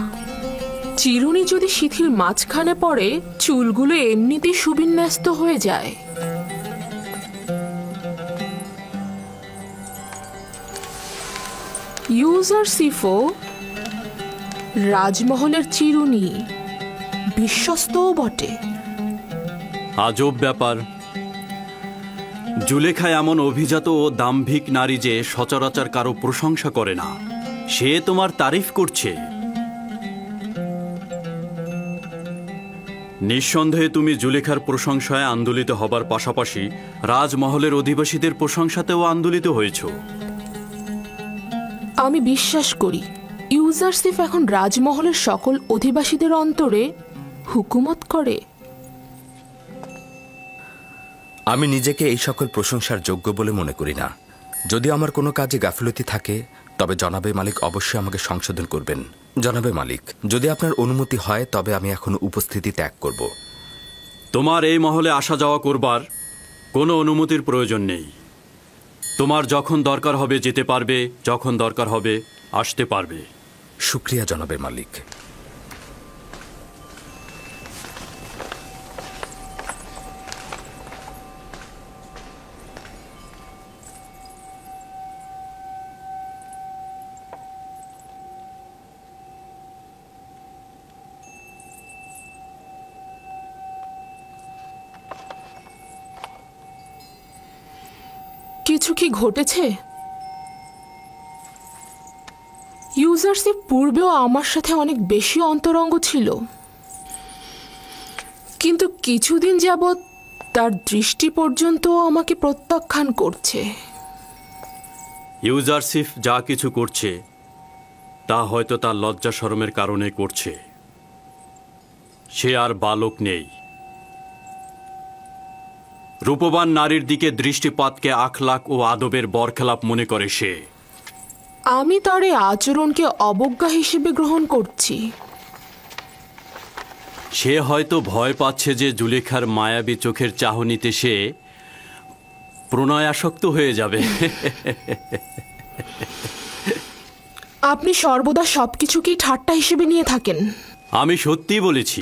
চিরুনি যদি শিথিল মাঝখানে পড়ে, চুলগুলো এমনিতেই সুবিন্যস্ত হয়ে যায়। ইউজারসিফও রাজমহলের চিরুনি, বিশ্বস্তও বটে। আজব ব্যাপার। জুলেখা এমন অভিজাত ও দাম্ভিক নারী যে সচরাচর কারো প্রশংসা করে না। সে তোমার তারিফ করছে। নিঃসন্দেহে তুমি জুলেখার প্রশংসায় আন্দোলিত হবার পাশাপাশি রাজমহলের অধিবাসীদের প্রশংসাতেও আন্দোলিত হয়েছ। আমি বিশ্বাস করি ইউজারসিফ এখন রাজমহলের সকল অধিবাসীদের অন্তরে হুকুমত করে। আমি নিজেকে এই সকল প্রশংসার যোগ্য বলে মনে করি না। যদি আমার কোনো কাজে গাফিলতি থাকে তবে জনাবে মালিক অবশ্যই আমাকে সংশোধন করবেন। জনাবে মালিক, যদি আপনার অনুমতি হয় তবে আমি এখন উপস্থিতি ত্যাগ করব। তোমার এই মহলে আসা যাওয়া করবার কোনো অনুমতির প্রয়োজন নেই। তোমার যখন দরকার হবে যেতে পারবে, যখন দরকার হবে আসতে পারবে। শুক্রিয়া জনাবে মালিক। কিছু কি ঘটেছে? ইউজারসিফ পূর্বেও আমার সাথে অনেক বেশি অন্তরঙ্গ ছিল, কিন্তু কিছুদিন যাবৎ তার দৃষ্টি পর্যন্ত আমাকে প্রত্যাখ্যান করছে। ইউজারসিফ যা কিছু করছে তা হয়তো তার লজ্জা শরমের কারণে করছে। সে আর বালক নেই। রূপবান নারীর দিকে দৃষ্টিপাতকে আখলাক ও আদবের বরখেলাপ মনে করে সে। আমি তার এই আচরণকে অবজ্ঞা হিসেবে গ্রহণ করছি। সে হয়তো ভয় পাচ্ছে যে জুলেখার মায়াবী চোখের চাহনিতে সে প্রণয়াসক্ত হয়ে যাবে। আপনি সর্বদা সবকিছুকেই ঠাট্টা হিসেবে নিয়ে থাকেন। আমি সত্যি বলেছি।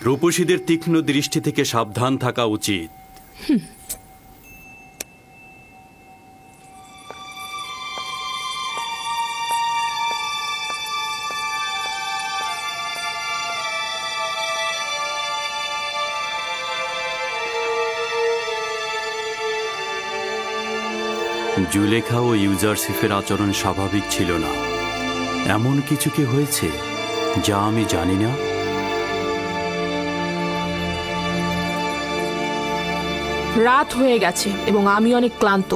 রূপসীদের তীক্ষ্ণ দৃষ্টি থেকে সাবধান থাকা উচিত। জুলেখা ও ইউজারসিফের আচরণ স্বাভাবিক ছিল না। এমন কিছু কি হয়েছে যা আমি জানি না? রাত হয়ে গেছে এবং আমি অনেক ক্লান্ত।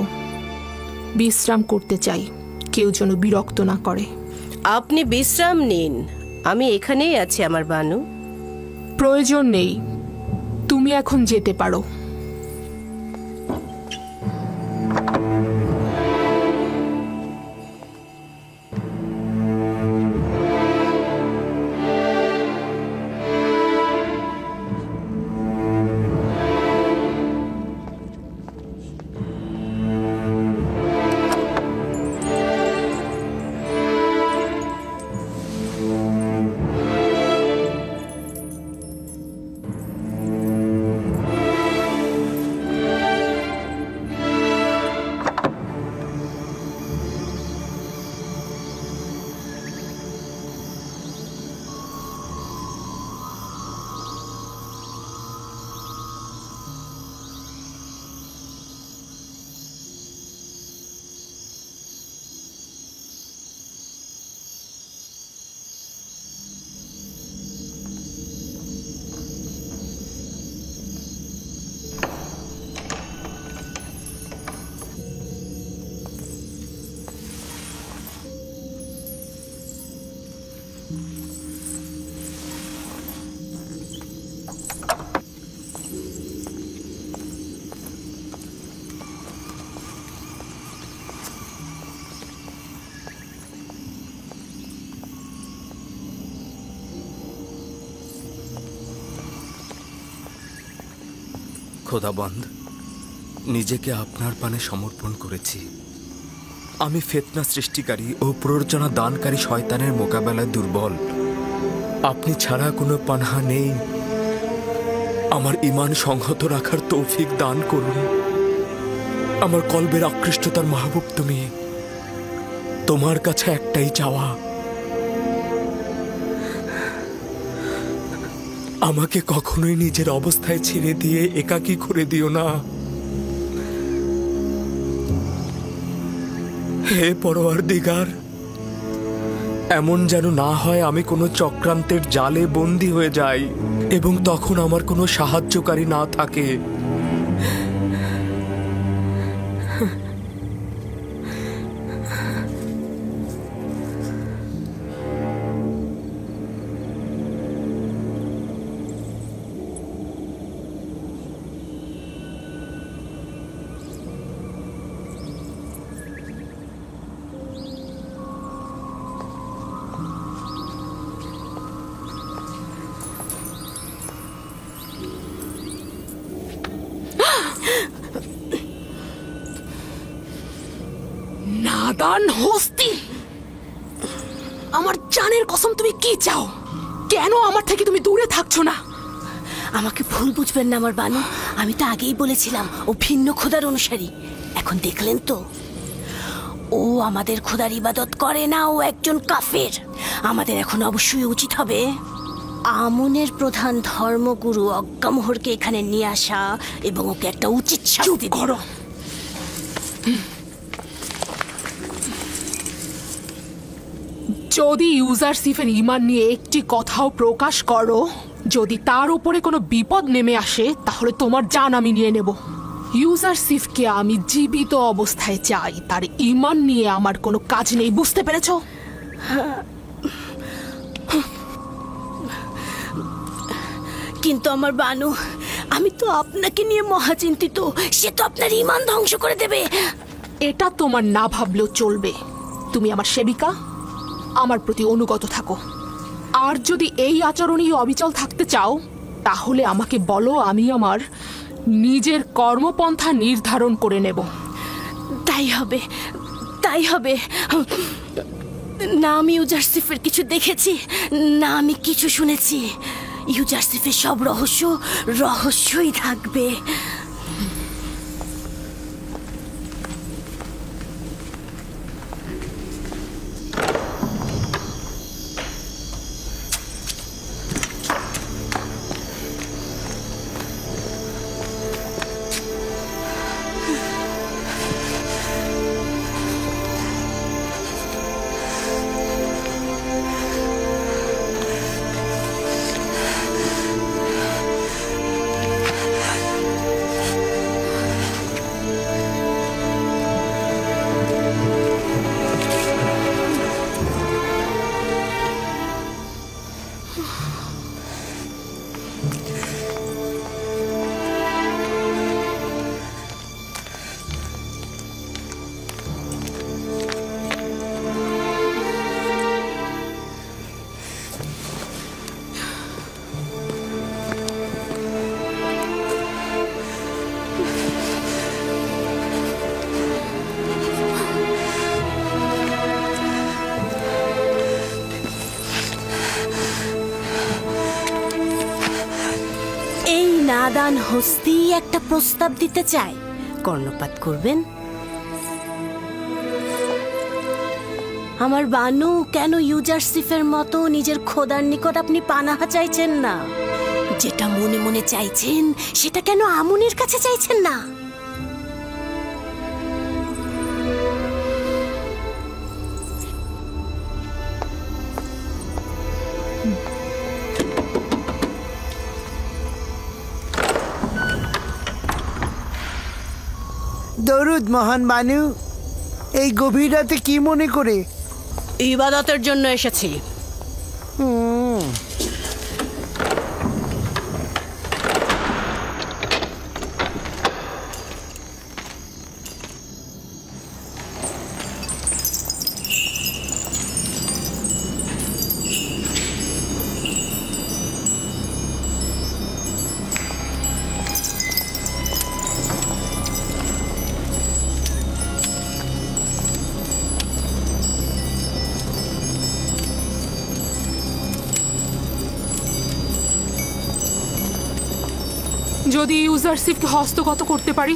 বিশ্রাম করতে চাই, কেউ যেন বিরক্ত না করে। আপনি বিশ্রাম নিন, আমি এখানেই আছি আমার বানু। প্রয়োজন নেই, তুমি এখন যেতে পারো। খোদাবন্দ, নিজেকে আপনার পানে সমর্পণ করেছি। আমি ফিতনা সৃষ্টিকারী ও প্ররোচনা দানকারী শয়তানের মোকাবেলায় দুর্বল। আপনি ছাড়া কোনো পানাহা নেই। আমার ঈমান সংহত রাখার তৌফিক দান করুন। আমার কলবের আকৃষ্টতার মাহবুব তুমি। তোমার কাছে একটাই চাওয়া, আমাকে কখনোই নিজের অবস্থায় ছেড়ে দিয়ে একাকী করে দিও না। হে পরওয়ারদিগার, এমন যেন না হয় আমি কোনো চক্রান্তের জালে বন্দী হয়ে যাই এবং তখন আমার কোনো সাহায্যকারী না থাকে। নাদান হস্তি, আমার জানের কসম, তুমি কি চাও? কেন আমার থেকে তুমি দূরে থাকছো না? আমাকে ভুল বুঝবেন না আমার বানু, আমি তো আগেই বলেছিলাম ও ভিন্ন খোদার অনুসারী। এখন দেখলেন তো, ও আমাদের খোদার ইবাদত করে না, ও একজন কাফের। আমাদের এখন অবশ্যই উচিত হবে আমনের প্রধান ধর্মগুরু অজ্ঞামোহরকে এখানে নিয়ে আসা এবং ওকে একটা উচিত শাস্তি করো। যদি ইউজারসিফের ঈমান নিয়ে একটি কথাও প্রকাশ করো, যদি তার উপরে কোনো বিপদ নেমে আসে, তাহলে তোমার জান আমি নিয়ে নেব। ইউজারসিফকে আমি জীবিত অবস্থায় চাই, তার ঈমান নিয়ে আমার কোনো কাজ নেই, বুঝতে পেরেছো? কিন্তু আমার বানু, আমি তো আপনাকে নিয়ে মহাচিন্তিত। সে তো আপনার ঈমান ধ্বংস করে দেবে। এটা তোমার না ভাবলেও চলবে। তুমি আমার সেবিকা, আমার প্রতি অনুগত থাকো। আর যদি এই আচরণেই অবিচল থাকতে চাও, তাহলে আমাকে বলো, আমি আমার নিজের কর্মপন্থা নির্ধারণ করে নেব। তাই হবে, তাই হবে। না আমি ইউজারসিফের কিছু দেখেছি, না আমি কিছু শুনেছি। ইউজারসিফের সব রহস্যই থাকবে। নাদান হস্তি একটা প্রস্তাব দিতে চায়, কর্ণপাত করবেন? আমার বানু, কেন ইউজারসিফের মতো নিজের খোদার নিকট আপনি পানাহা চাইছেন না? যেটা মনে মনে চাইছেন সেটা কেন আমনের কাছে চাইছেন না? দরুদ মহান বানু। এই গভীর রাতে কি মনে করে? ইবাদতের জন্য এসেছি। যদি ইউজারসিফকে হস্তগত করতে পারি,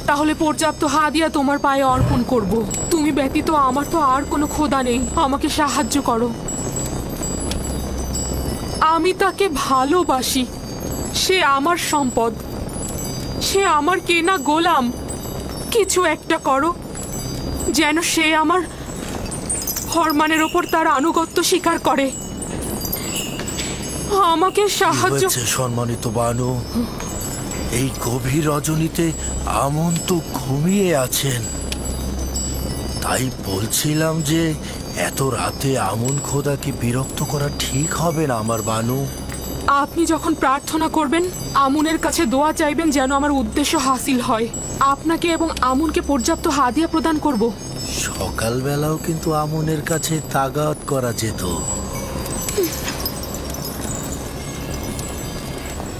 তাহলে পর্যাপ্ত হাদিয়া তোমার পায়ে অর্পণ করব। তুমি ব্যতীত আমার তো আর কোনো খোদা নেই, আমাকে সাহায্য করো। আমি তাকে ভালোবাসি, সে আমার সম্পদ, সে আমার কেনা গোলাম। কিছু একটা করো যেন সে আমার ফরমানের ওপর তার আনুগত্য স্বীকার করে। আমাকে সাহায্য। সম্মানিত বানু, এই গভীর রজনীতে আমন তো ঘুমিয়ে আছেন, তাই বলছিলাম যে এত রাতে আমন খোদাকে বিরক্ত করা ঠিক হবে না আমার বানু। আপনি যখন প্রার্থনা করবেন, আমুনের কাছে দোয়া চাইবেন যেন আমার উদ্দেশ্য হাসিল হয়। আপনাকে এবং আমুনকে পর্যাপ্ত হাদিয়া প্রদান করব। সকালবেলাও কিন্তু আমনের কাছে তাগাত করা যেত।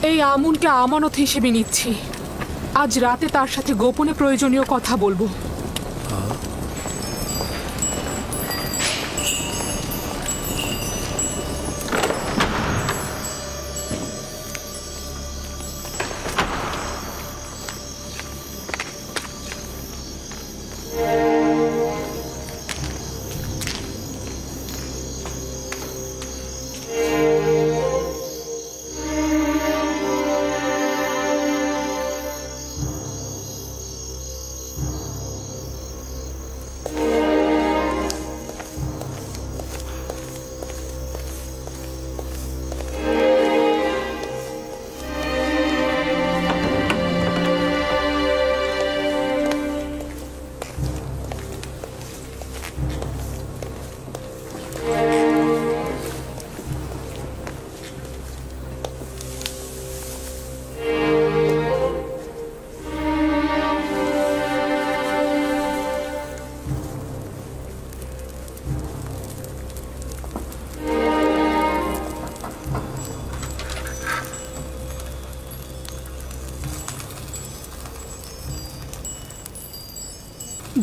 এই আমুনকে আমানত হিসেবে নিচ্ছি। আজ রাতে তার সাথে গোপনে প্রয়োজনীয় কথা বলবো।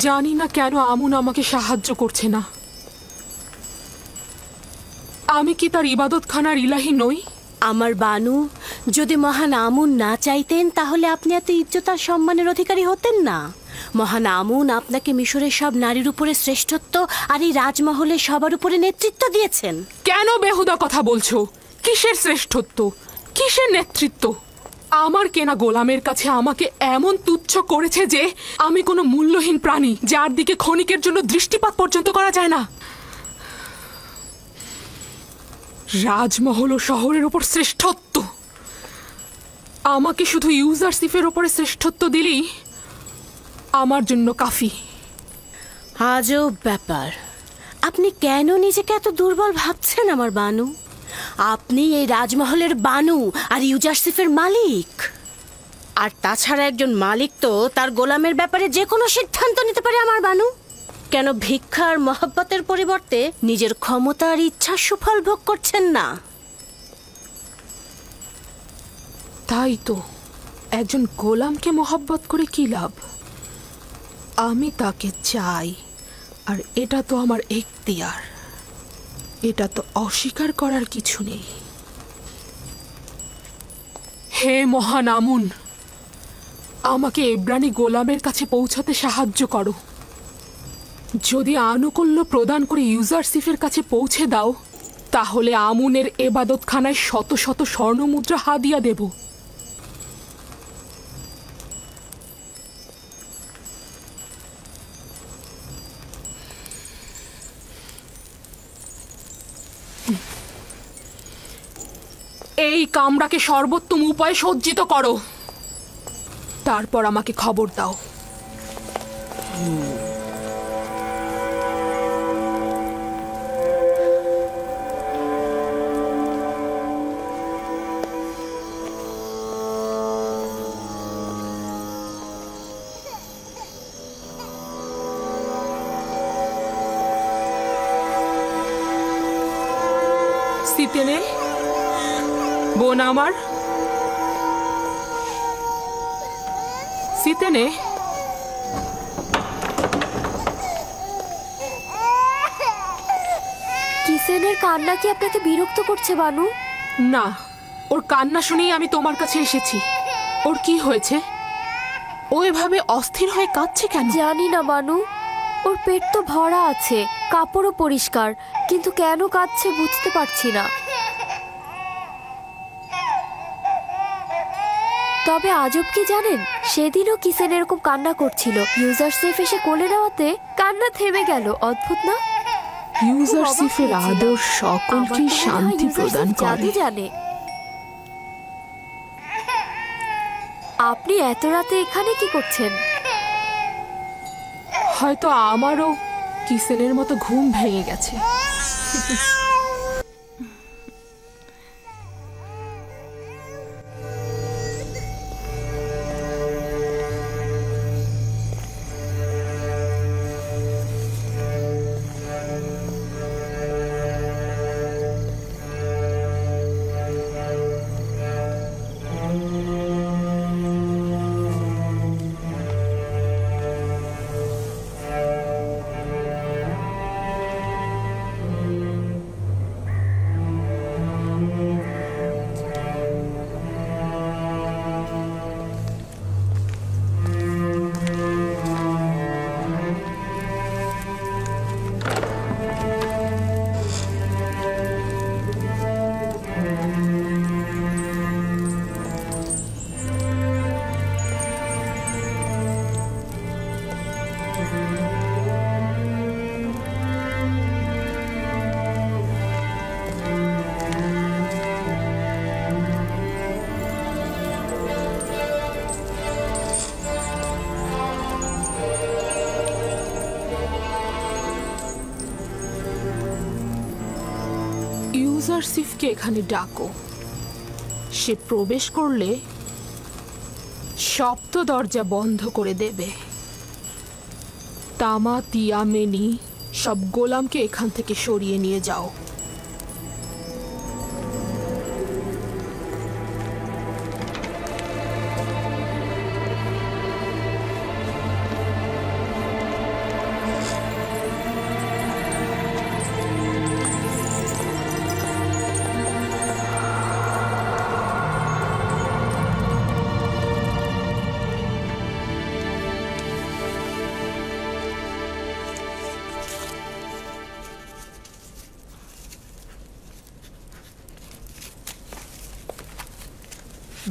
জানি না কেন আমুন আমাকে সাহায্য করছে না। আমি কি তার ইবাদতখানার ইলাহি নই? আমার বানু, যদি মহান আমুন না চাইতেন তাহলে আপনি এত ইজ্জত আর সম্মানের অধিকারী হতেন না। মহান আমুন আপনাকে মিশরের সব নারীর উপরে শ্রেষ্ঠত্ব আর এই রাজমহলে সবার উপরে নেতৃত্ব দিয়েছেন। কেন বেহুদা কথা বলছো? কিসের শ্রেষ্ঠত্ব, কিসের নেতৃত্ব? আমার কেনা গোলামের কাছে আমাকে এমন তুচ্ছ করেছে যে আমি কোনো মূল্যহীন প্রাণী, যার দিকে ক্ষণিকের জন্য দৃষ্টিপাত পর্যন্ত করা যায় না। রাজমহল ও শহরের ওপর শ্রেষ্ঠত্ব, আমাকে শুধু ইউজারশিপের ওপরে শ্রেষ্ঠত্ব দিলেই আমার জন্য কাফি। আজব ব্যাপার, আপনি কেন নিজেকে এত দুর্বল ভাবছেন আমার বানু? আপনি এই রাজমহলের বানু আর ইউজারশিপের মালিক। আর তাছাড়া একজন মালিক তো তার গোলামের ব্যাপারে যে কোনো সিদ্ধান্ত নিতে পারে আমার বানু। কেন ভিক্ষা আর মহব্বতের পরিবর্তে নিজের ক্ষমতা আর ইচ্ছার সুফল ভোগ করছেন না? তাই তো, একজন গোলামকে মহব্বত করে কি লাভ? আমি তাকে চাই, আর এটা তো আমার এখতিয়ার। এটা তো অস্বীকার করার কিছু নেই। হে মহান আমুন, আমাকে এব্রানি গোলামের কাছে পৌঁছাতে সাহায্য করো। যদি আনুকূল্য প্রদান করে ইউজারশিপের কাছে পৌঁছে দাও, তাহলে আমুনের এবাদতখানায় শত শত স্বর্ণমুদ্রা হাদিয়া দেব। এই কামরাকে সর্বোত্তম উপায়ে সজ্জিত করো, তারপর আমাকে খবর দাও। সিতেনে, বোন আমার, সিতেনে, কিসেনের কান্না কি আপনাকে বিরক্ত করছে বানু? না, ওর কান্না শুনেই আমি তোমার কাছে এসেছি। ওর কি হয়েছে? ও এভাবে অস্থির হয়ে কাঁদছে কেন? জানি না বানু, ওর পেট তো ভরা আছে, কাপড়ও পরিষ্কার, কিন্তু কেন কাঁদছে বুঝতে পারছি না। তবে আজব কি জানেন, সেদিনও কিসেন এরকম কান্না করছিল। ইউজারশিপ এসে কোলে নেওয়াতে কান্না থেমে গেল। অদ্ভুত না? ইউজারশিপের আদর সকলকে শান্তি প্রদান করে। জানে আপনি এত রাতে এখানে কি করছেন? হয়তো আমারও কিসেনের মতো ঘুম ভেঙে গেছে। ইউজারশিপকে এখানে ডাকো। সে প্রবেশ করলে সপ্ত দরজা বন্ধ করে দেবে। তামা, তিয়া, মেনি সব গোলামকে এখান থেকে সরিয়ে নিয়ে যাও।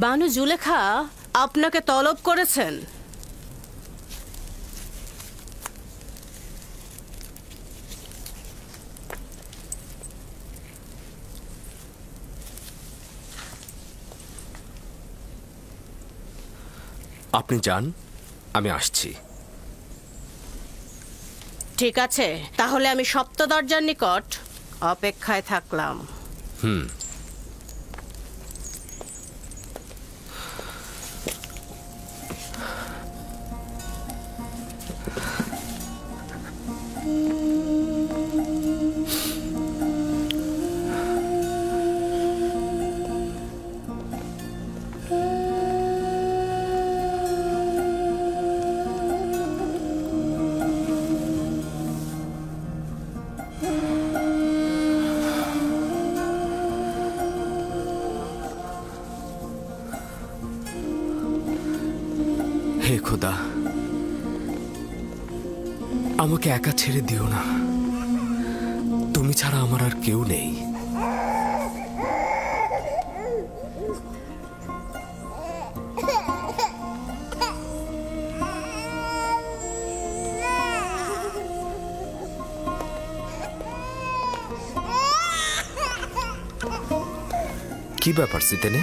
বানু জুলেখা আপনাকে তলব করেছেন। আপনি যান, আমি আসছি। ঠিক আছে, তাহলে আমি সপ্ত দরজার নিকট অপেক্ষায় থাকলাম। হে খোদা, আমাকে একা ছেড়ে দিও না। তুমি ছাড়া আমার আর কেউ নেই। কি ব্যাপার সিতেনে?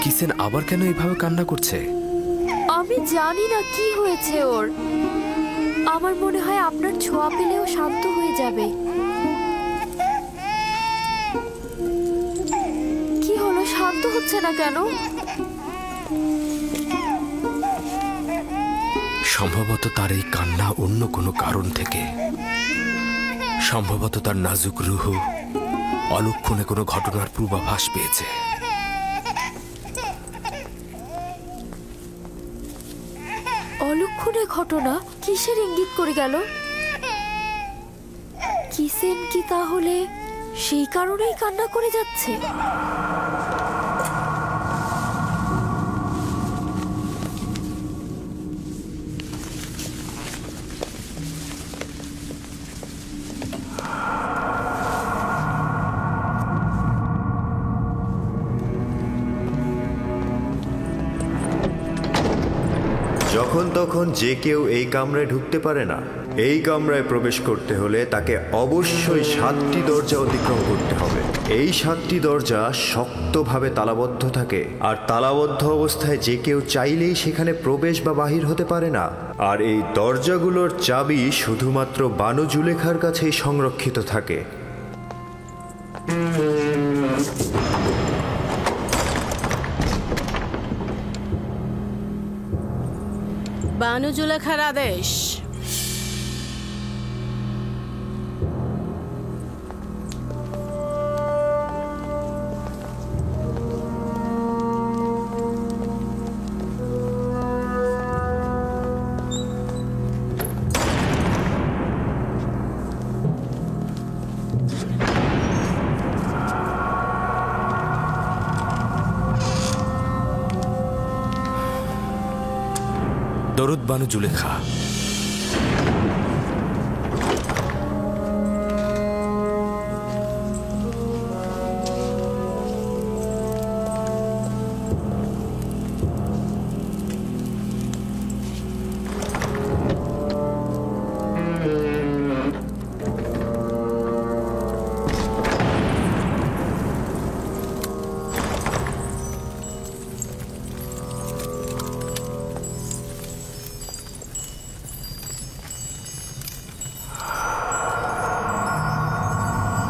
কিসেন আবার কেন এইভাবে কান্না করছে? আমি জানি না কি হয়েছে ওর। আমার মনে হয় আপনার ছোঁয়া পেলেও শান্ত হয়ে যাবে। কি হলো, শান্ত হচ্ছে না কেন? সম্ভবত তার এই কান্না অন্য কোনো কারণ থেকে। সম্ভবত তার নাজুক রুহ অলক্ষণে কোনো ঘটনার পূর্বাভাস পেয়েছে। অলক্ষণে ঘটনা? কিসের ইঙ্গিত করে গেল? কিসেন কি তাহলে সেই কারণেই কান্না করে যাচ্ছে? যখন যখন তখন যে কেউ এই কামরায় ঢুকতে পারে না। এই কামরায় প্রবেশ করতে হলে তাকে অবশ্যই 7টি দরজা অতিক্রম করতে হবে। এই 7টি দরজা শক্তভাবে তালাবদ্ধ থাকে, আর তালাবদ্ধ অবস্থায় যে কেউ চাইলেই সেখানে প্রবেশ বা বাহির হতে পারে না। আর এই দরজাগুলোর চাবি শুধুমাত্র বানু জুলেখার কাছেই সংরক্ষিত থাকে। বানু জুলেখার আদেশ। দরুদ বানু জুলেখা।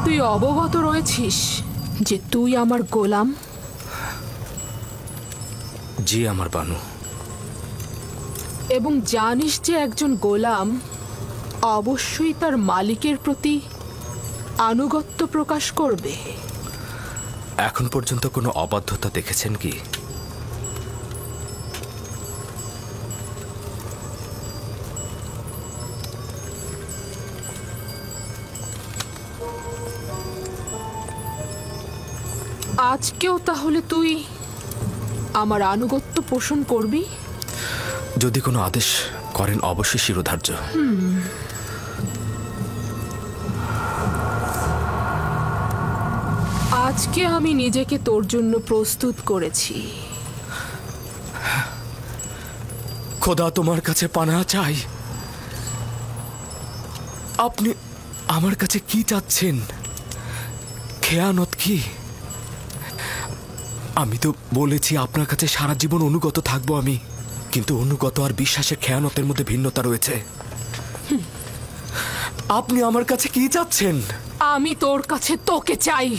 তুই অবগত রয়েছিস যে তুই আমার গোলাম? জি আমার বানু। এবং জানিস যে একজন গোলাম অবশ্যই তার মালিকের প্রতি আনুগত্য প্রকাশ করবে। এখন পর্যন্ত কোনো অবাধ্যতা দেখেছেন কি? আজকেও তাহলে তুই আমার আনুগত্য পোষণ করবি? যদি কোনো আদেশ করেন অবশ্যই শিরোধার্য। আজকে আমি নিজেকে তোর জন্য প্রস্তুত করেছি। খোদা তোমার কাছে পানা চাই। আপনি আমার কাছে কি চাচ্ছেন? খেয়ানত কি? আমি তো বলেছি আপনার কাছে সারা জীবন অনুগত থাকবো আমি, কিন্তু অনুগত আর বিশ্বাসের খেয়ানতের মধ্যে ভিন্নতা রয়েছে। আপনি আমার কাছে কি চাচ্ছেন? আমি তোর কাছে তোকে চাই।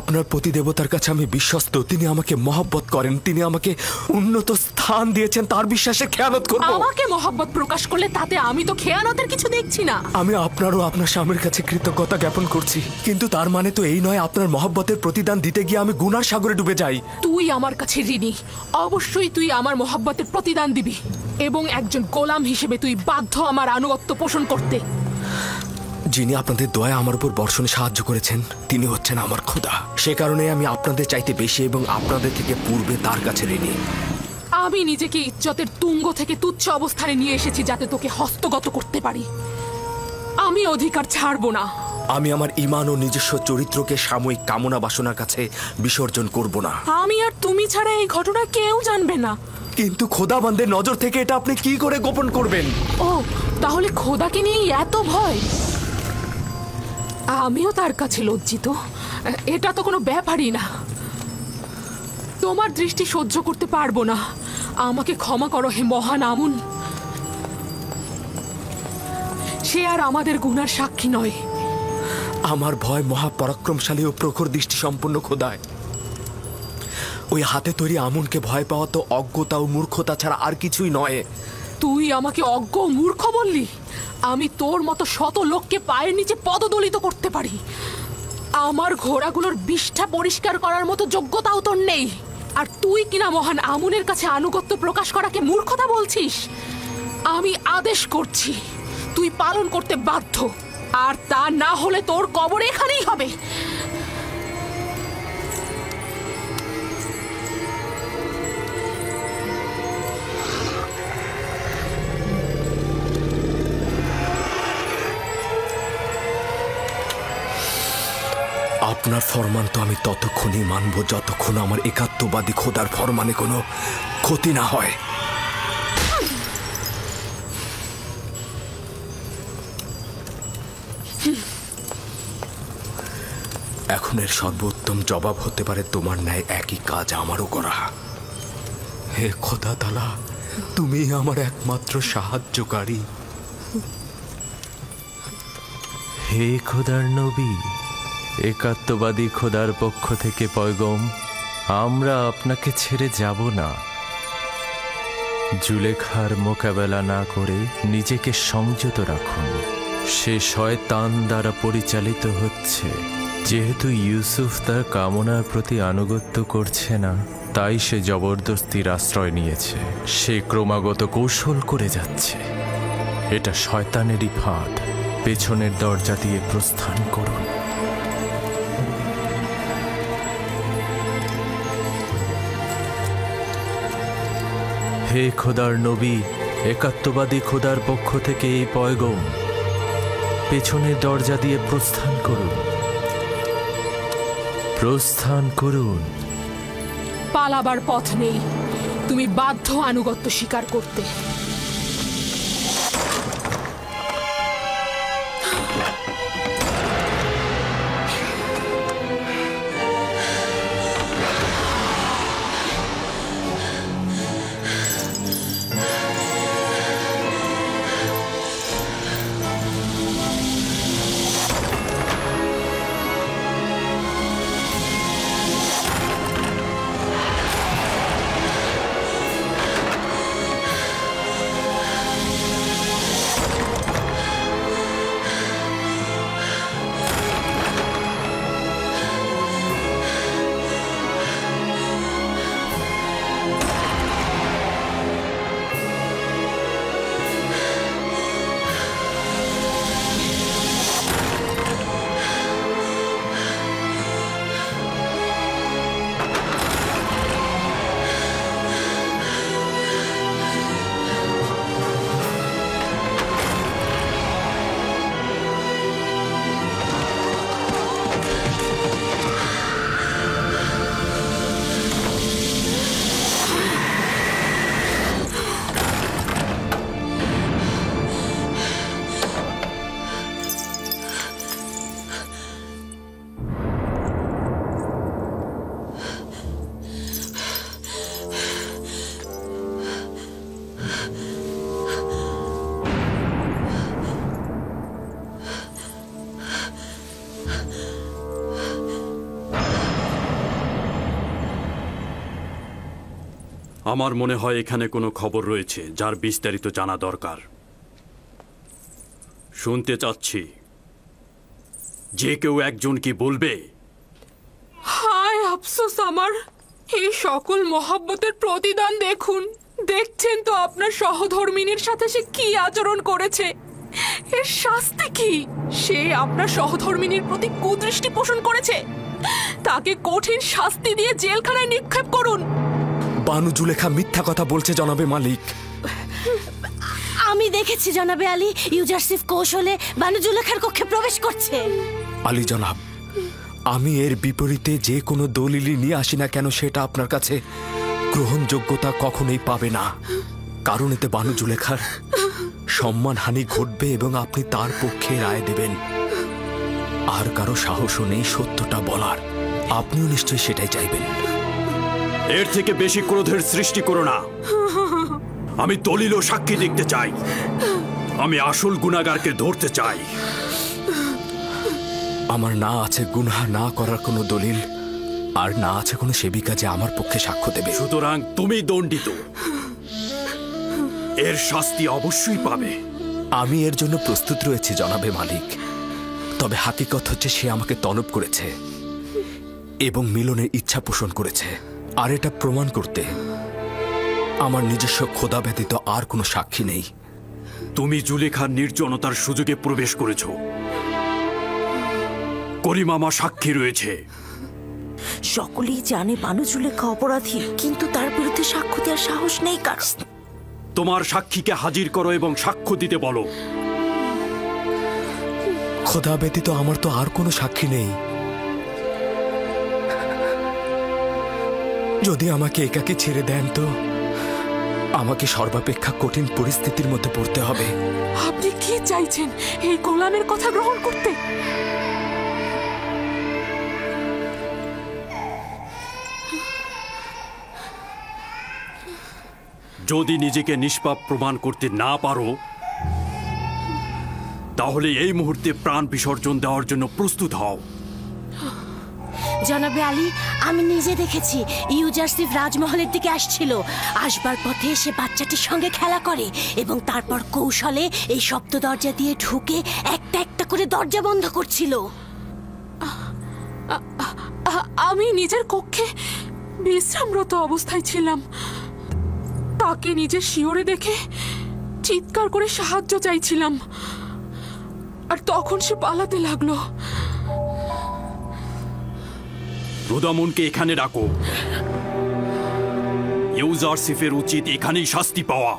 আপনার প্রতিদেবতার কাছে আমি বিশ্বস্ত। তিনি আমাকে মহব্বত করেন, তিনি আমাকে উন্নত স্থান দিয়েছেন। তার বিশ্বাসে খেয়ানত করব? আমাকে মহব্বত প্রকাশ করলে তাতে আমি তো খেয়ানতের কিছু দেখছি না। আমি আপনারও আপনার স্বামীর কাছে কৃতজ্ঞতা জ্ঞাপন করছি, কিন্তু তার মানে তো এই নয় আপনার মহব্বতের প্রতিদান দিতে গিয়ে আমি গুনার সাগরে ডুবে যাই। তুই আমার কাছে ঋণী, অবশ্যই তুই আমার মহব্বতের প্রতিদান দিবি, এবং একজন গোলাম হিসেবে তুই বাধ্য আমার আনুগত্য পোষণ করতে। যিনি আপনাদের দয়া আমার উপর বর্ষণে সাহায্য করেছেন তিনি হচ্ছেন আমার খোদা। সে কারণে আমি আপনাদের চাইতে বেশি এবং আপনাদের থেকে পূর্বে তার কাছে ঋণী। আমি নিজেকে ইজ্জতের তুঙ্গ থেকে তুচ্ছ অবস্থানে নিয়ে এসেছি যাতে তোকে হস্তগত করতে পারি। আমি অধিকার ছাড়বো না। আমি আমার ঈমান ও নিজস্ব চরিত্রকে সাময়িক কামনা বাসনার কাছে বিসর্জন করব না। আমি আর তুমি ছাড়া এই ঘটনা কেউ জানবে না। কিন্তু খোদাবন্দের নজর থেকে এটা আপনি কি করে গোপন করবেন? ও, তাহলে খোদাকে নিয়ে এত ভয়? আমিও তার কাছে লজ্জিত। এটা তো কোনো ব্যাপারই না। তোমার দৃষ্টি সহ্য করতে পারবো না। আমাকে ক্ষমা করো হে মহান আমুন। সে আর আমাদের গুনার সাক্ষী নয়। আমার ভয় মহাপরাক্রমশালী ও প্রখর দৃষ্টি সম্পন্ন খোদায়। ওই হাতে তৈরি আমুনকে ভয় পাওয়া তো অজ্ঞতা ও মূর্খতা ছাড়া আর কিছুই নয়। তুই আমাকে অজ্ঞ মূর্খ বললি? আমি তোর মতো শত লোককে পায়ের নিচে পদদলিত করতে পারি। আমার ঘোড়াগুলোর বিষ্ঠা পরিষ্কার করার মতো যোগ্যতাও তোর নেই, আর তুই কিনা মহান আমুনের কাছে আনুগত্য প্রকাশ করাকে মূর্খতা বলছিস? আমি আদেশ করছি, তুই পালন করতে বাধ্য, আর তা না হলে তোর কবর এখানেই হবে। আপনার ফরমান তো আমি ততক্ষণই মানব যতক্ষণ আমার একাত্মবাদী খোদার ফরমানে কোনো ক্ষতি না হয়। এখন এর সর্বোত্তম জবাব হতে পারে তোমার ন্যায় একই কাজ আমারও করা। হে খোদা তাআলা, তুমি আমার একমাত্র সাহায্যকারী। হে খোদার নবী, একাত্মবাদী খোদার পক্ষ থেকে পয়গম, আমরা আপনাকে ছেড়ে যাব না। জুলেখার মোকাবেলা না করে নিজেকে সংযত রাখুন। সে শয়তান দ্বারা পরিচালিত হচ্ছে। যেহেতু ইউসুফ তার কামনার প্রতি আনুগত্য করছে না, তাই সে জবরদস্তির আশ্রয় নিয়েছে। সে ক্রমাগত কৌশল করে যাচ্ছে। এটা শয়তানেরই ফাঁদ। পেছনের দরজা দিয়ে প্রস্থান করুন। হে খোদার নবী, একাত্মবাদী খোদার পক্ষ থেকে এই পয়গম, পেছনের দরজা দিয়ে প্রস্থান করুন। প্রস্থান করুন। পালাবার পথ নেই, তুমি বাধ্য আনুগত্য স্বীকার করতে। আমার মনে হয় এখানে কোনো খবর রয়েছে যার বিস্তারিত জানা দরকার। শুনতে চাচ্ছি, যে কেউ একজন কি বলবে? হায় আফসোস আমার, এই সকল মহব্বতের প্রতিদান দেখুন। দেখছেন তো আপনার সহধর্মিনীর সাথে সে কি আচরণ করেছে। এর শাস্তি কি? সে আপনার সহধর্মিনীর প্রতি কুদৃষ্টি পোষণ করেছে। তাকে কঠিন শাস্তি দিয়ে জেলখানায় নিক্ষেপ করুন। বানু জুলেখা মিথ্যা কথা বলছে জনাবে মালিক। আমি দেখেছি জনাবে আলী, ইউজারসিফ কৌশলে বানু জুলেখার কক্ষে প্রবেশ করছে। আলী জনাব, আমি এর বিপরীতে যে কোনো দলিলই নিয়ে আসি না কেন, সেটা আপনার কাছে গ্রহণযোগ্যতা কখনোই পাবে না। কারণ এতে বানু জুলেখার সম্মানহানি ঘটবে এবং আপনি তার পক্ষে রায় দেবেন। আর কারো সাহসও নেই সত্যটা বলার। আপনিও নিশ্চয়ই সেটাই চাইবেন। এর থেকে বেশি ক্রোধের সৃষ্টি করো না। আমি দলিল ও সাক্ষী দেখতে চাই। আমি আসল গুনাহগারকে ধরতে চাই। আমার না আছে গুনাহ না করার কোনো দলিল, আর না আছে কোনো সেবিকা যে আমার পক্ষে সাক্ষ্য দেবে। সুতরাং তুমি দণ্ডিত। এর শাস্তি অবশ্যই পাবে। আমি এর জন্য প্রস্তুত রয়েছি জনাবে মালিক। তবে হাকিকত হচ্ছে সে আমাকে তলব করেছে এবং মিলনের ইচ্ছা পোষণ করেছে। আর এটা প্রমাণ করতে আমার নিজস্ব খোদা ব্যতীত আর কোনো সাক্ষী নেই। তুমি জুলেখার নির্জনতার সুযোগে প্রবেশ করেছ। করিমামা সাক্ষী রয়েছে। সকলেই জানে বানু জুলেখা অপরাধী, কিন্তু তার বিরুদ্ধে সাক্ষ্য দেওয়ার সাহস নেই কার। তোমার সাক্ষীকে হাজির করো এবং সাক্ষ্য দিতে বলো। খোদা ব্যতীত আমার তো আর কোনো সাক্ষী নেই। যদি আমাকে একাকে ছেড়ে দেন তো আমাকে সর্বাপেক্ষা কঠিন পরিস্থিতির মধ্যে পড়তে হবে। আপনি কি চাইছেন, এই গোলামের কথা গ্রহণ করতে? যদি নিজেকে নিষ্পাপ প্রমাণ করতে না পারো তাহলে এই মুহূর্তে প্রাণ বিসর্জন দেওয়ার জন্য প্রস্তুত হও। জনাবে আলী, আমি নিজে দেখেছি ইউজারসিফ রাজমহলের দিকে আসছিল। আসবার পথে সে বাচ্চাটির সঙ্গে খেলা করে এবং তারপর কৌশলে এই সপ্ত দরজা দিয়ে ঢুকে একটা একটা করে দরজা বন্ধ করছিল। আমি নিজের কক্ষে বিশ্রামরত অবস্থায় ছিলাম। তাকে নিজের শিয়রে দেখে চিৎকার করে সাহায্য চাইছিলাম, আর তখন সে পালাতে লাগলো। রুদামনকে এখানে ডাকো। ইউজারসিফের উচিত এখানেই শাস্তি পাওয়া।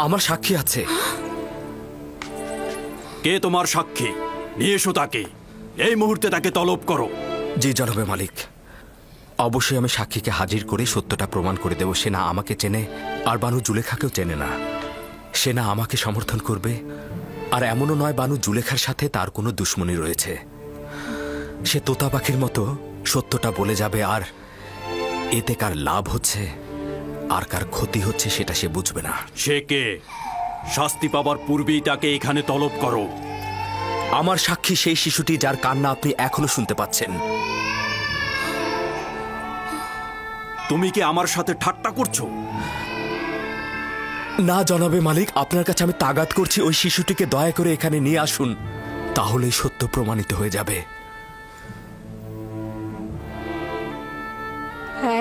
আমার সাক্ষী আছে। কে তোমার সাক্ষী? নিয়ে এসো তাকে, এই মুহূর্তে তাকে তলব করো। জি জনাবে মালিক, অবশ্যই আমি সাক্ষীকে হাজির করে সত্যটা প্রমাণ করে দেব। সে না আমাকে চেনে, আর বানু জুলেখাকেও চেনে না। সে না আমাকে সমর্থন করবে, আর এমনও নয় বানু জুলেখার সাথে তার কোনো দুশ্মনী রয়েছে। সে তোতা পাখির মতো সত্যটা বলে যাবে, আর এতে কার লাভ হচ্ছে আর কার ক্ষতি হচ্ছে সেটা সে বুঝবে না। সে কে? শাস্তি পাবার পূর্বেই তাকে এখানে তলব করো। আমার সাক্ষী সেই শিশুটি যার কান্না আপনি এখনো শুনতে পাচ্ছেন। তুমি কি আমার সাথে ঠাট্টা করছো? না জনাবে মালিক, আপনার কাছে আমি তাগাদ করছি, ওই শিশুটিকে দয়া করে এখানে নিয়ে আসুন, তাহলেই সত্য প্রমাণিত হয়ে যাবে।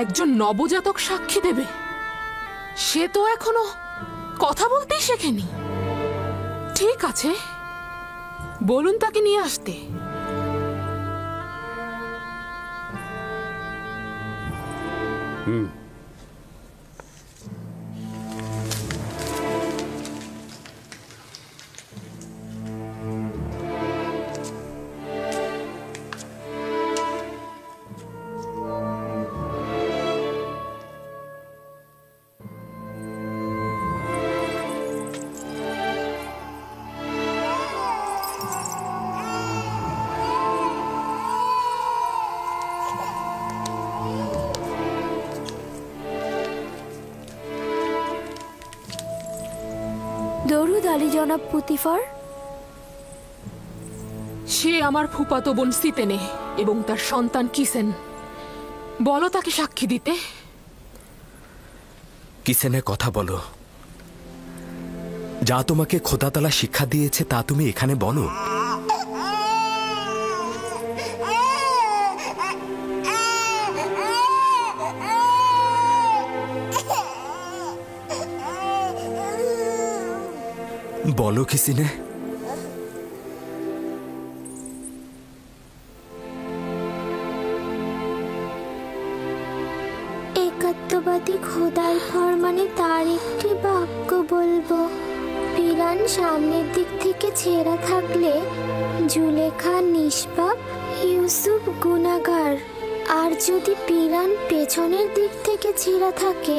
একজন নবজাতক সাক্ষী দেবে? সে তো এখনো কথা বলতেই শেখেনি। ঠিক আছে, বলুন তাকে নিয়ে আসতে। দরুদ আলী জনাব পুতিফার। সে আমার ফুফাতো বোন সিতেনে এবং তার সন্তান কিসেন। বলো তাকে সাক্ষী দিতে। কিসেনে কথা বলো। যা তোমাকে খোদাতালা শিক্ষা দিয়েছে তা তুমি এখানে বলো। বলো কিসিনে। একাত্মবাদী খোদার ফরমানে তার একটি বাক্য বলবো। পিরান সামনের দিক থেকে ছেঁড়া থাকলে জুলেখা নিষ্পাপ, ইউসুফ গুনাহগার। আর যদি পিরান পেছনের দিক থেকে ছেঁড়া থাকে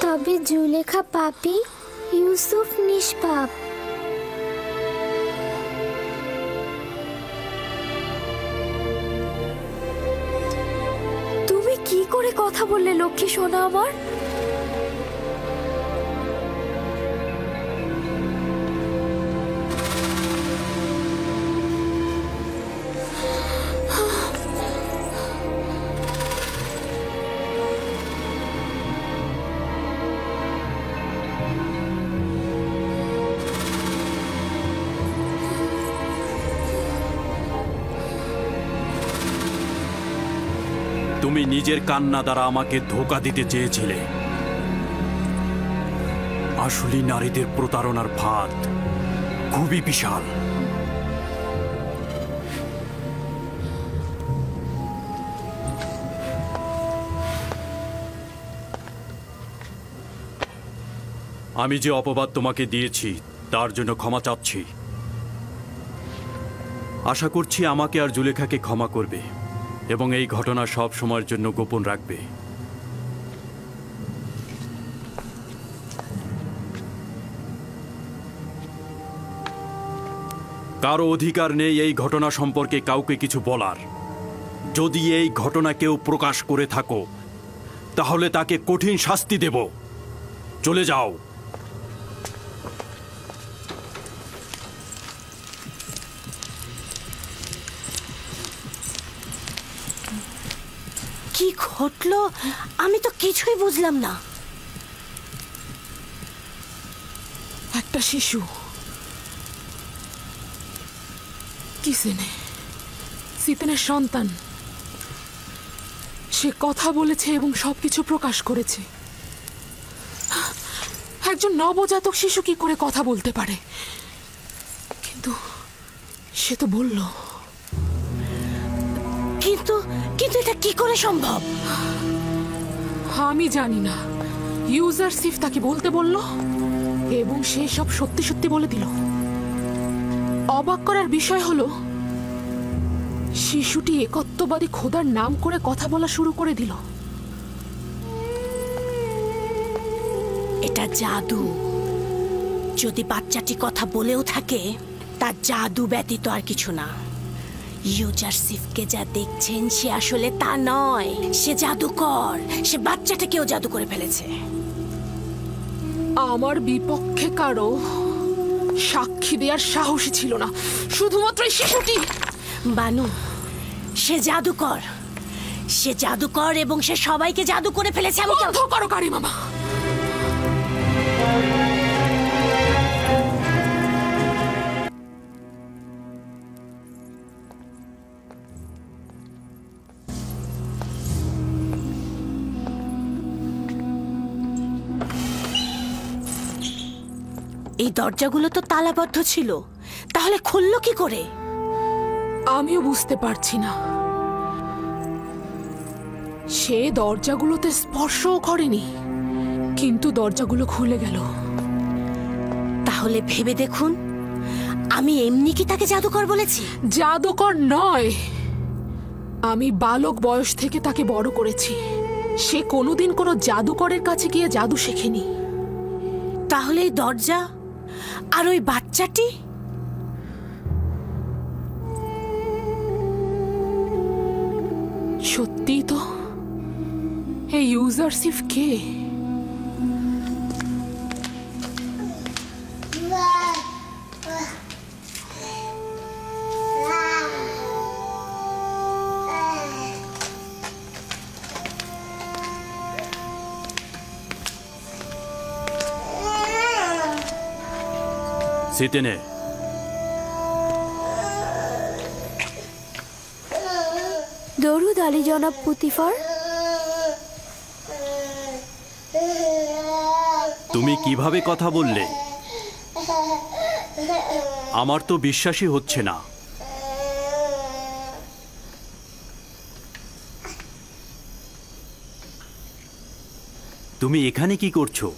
তবে জুলেখা পাপী, ইউসুফ নিষ্পাপ। তুমি কি করে কথা বললে লক্ষ্মী সোনা আমার? তুমি নিজের কান্না দ্বারা আমাকে ধোঁকা দিতে চেয়েছিলে। আসলে নারীদের প্রতারণার ফাঁদ খুবই বিশাল। আমি যে অপবাদ তোমাকে দিয়েছি তার জন্য ক্ষমা চাচ্ছি। আশা করছি আমাকে আর জুলেখাকে ক্ষমা করবে এবং এই ঘটনা সব সময়ের জন্য গোপন রাখবে। কারো অধিকার নেই এই ঘটনা সম্পর্কে কাউকে কিছু বলার। যদি এই ঘটনা কেউ প্রকাশ করে থাকো তাহলে তাকে কঠিন শাস্তি দেব। চলে যাও। কি ঘটলো আমি তো কিছুই বুঝলাম না। একটা শিশু সিতেনের সন্তান, সে কথা বলেছে এবং সবকিছু প্রকাশ করেছে। একজন নবজাতক শিশু কি করে কথা বলতে পারে? কিন্তু সে তো বলল। কিন্তু কিন্তু এটা কি করে সম্ভব? আমি জানি না। ইউজারসিফ তাকে বলতে বলল এবং সে সব সত্যি সত্যি বলে দিল। অবাক করার বিষয় হলো শিশুটি একত্ববাদী খোদার নাম করে কথা বলা শুরু করে দিল। এটা জাদু। যদি বাচ্চাটি কথা বলেও থাকে তার জাদু ব্যতীত আর কিছু না। ইউজারসিফকে যা দেখছেন সে আসলে তা নয়, সে জাদুকর। সে বাচ্চাটাকেও জাদু করে ফেলেছে। আমার বিপক্ষে কারো সাক্ষী দেওয়ার সাহসী ছিল না, শুধুমাত্র এই শিশুটি। বানু, সে জাদুকর। সে জাদুকর এবং সে সবাইকে জাদু করে ফেলেছে। আমি বন্ধ করো কারি মামা। এই দরজাগুলো তো তালাবদ্ধ ছিল, তাহলে খুললো কি করে? আমিও বুঝতে পারছি না। সে দরজাগুলোতে স্পর্শও করেনি, কিন্তু দরজাগুলো খুলে গেল। তাহলে ভেবে দেখুন, আমি এমনি কি তাকে জাদুকর বলেছি? জাদুকর নয়, আমি বালক বয়স থেকে তাকে বড় করেছি। সে কোনোদিন কোনো জাদুকরের কাছে গিয়ে জাদু শেখেনি। তাহলে এই দরজা আর ওই বাচ্চাটি? সত্যি তো। এই ইউজারসিফ কে? সিতেনে, দরুদ আলী জনাব পুতিফার। তুমি কিভাবে কথা বললে? আমার তো বিশ্বাসই হচ্ছে না। তুমি এখানে কি করছো?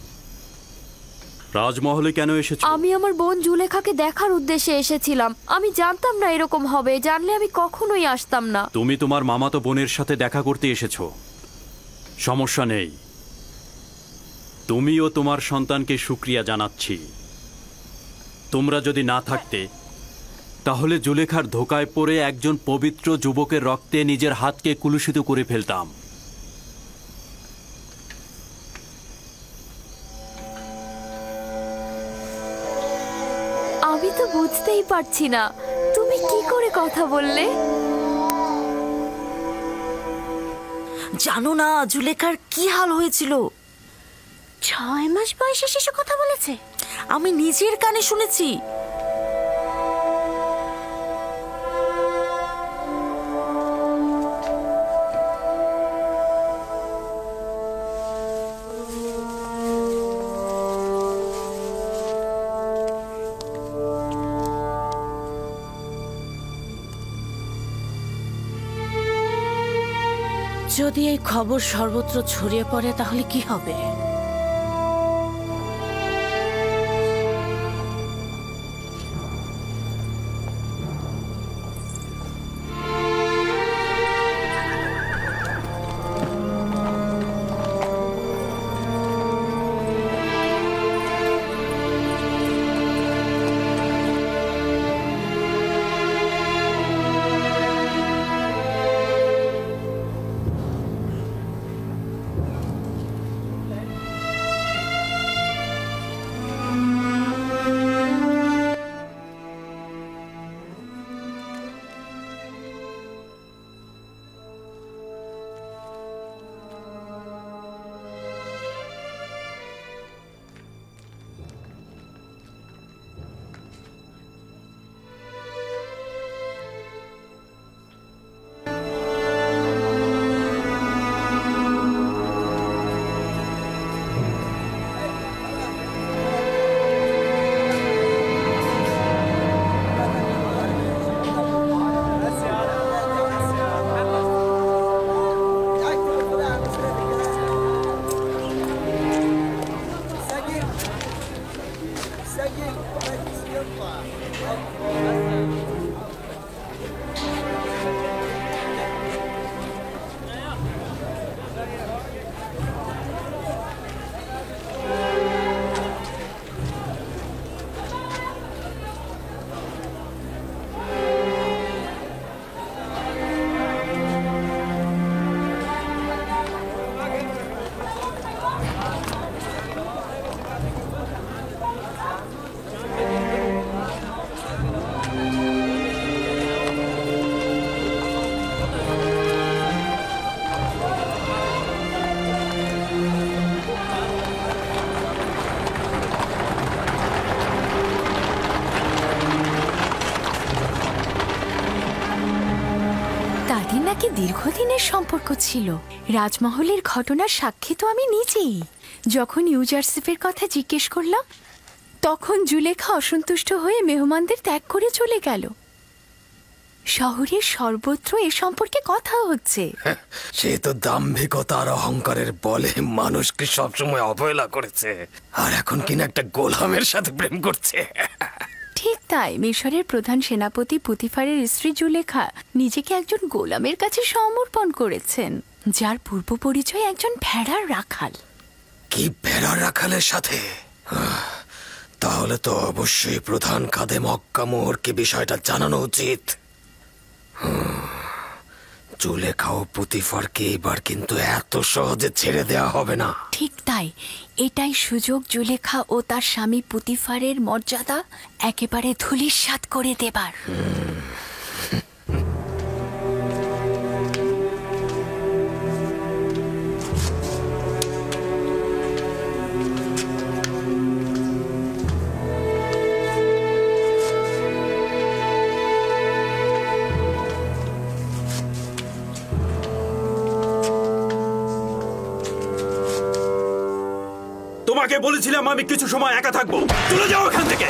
রাজমহলে কেন এসেছো? আমি আমার বোন জুলেখাকে দেখার উদ্দেশ্যে এসেছিলাম। আমি জানতাম না এরকম হবে, জানলে আমি কখনোই আসতাম না। তুমি তোমার মামাতো বোনের সাথে দেখা করতে এসেছো, সমস্যা নেই। তুমি ও তোমার সন্তানকে শুকরিয়া জানাচ্ছি। তোমরা যদি না থাকতে তাহলে জুলেখার ধোকায় পড়ে একজন পবিত্র যুবকের রক্তে নিজের হাতকে কুলুষিত করে ফেলতাম। আমি তো বুঝতেই পারছি না তুমি কি করে কথা বললে। জানো না জুলেখার কি হাল হয়েছিল? 6 মাস বয়সে শিশু কথা বলেছে? আমি নিজের কানে শুনেছি। যদি এই খবর সর্বত্র ছড়িয়ে পড়ে তাহলে কি হবে? দীর্ঘদিনের সম্পর্ক ছিল। রাজমহলের ঘটনার সাক্ষী তো আমি নিজেই। যখন ইউজারসিফের কথা জিজ্ঞেস করলাম তখন জুলেখা অসন্তুষ্ট হয়ে মেহমানদের ত্যাগ করে চলে গেল। শহরের সর্বত্র এ সম্পর্কে কথা হচ্ছে। সে তো দাম্ভিকতা আর অহংকারের বলে মানুষকে সবসময় অবহেলা করেছে, আর এখন কিনা একটা গোলামের সাথে প্রেম করছে। ঠিক তাই মিশরের প্রধান সেনাপতি পুতিফারের স্ত্রী জুলেখা নিজেকে একজন গোলামের কাছে সমর্পণ করেছেন, যার পূর্ব পরিচয় একজন ভেড়ার রাখাল। কি ভেড়ার রাখালের সাথে? তাহলে তো অবশ্যই প্রধান খাদেম মক্কা মোহরকে বিষয়টা জানানো উচিত। জুলেখা ও পুতিফারকে এবার কিন্তু এত সহজে ছেড়ে দেওয়া হবে না। ঠিক তাই, এটাই সুযোগ জুলেখা ও তার স্বামী পুতিফারের মর্যাদা একেবারে ধূলিসাৎ করে দেবার। তোমাকে বলেছিলাম আমি কিছু সময় একা থাকবো, চলে যাও এখান থেকে।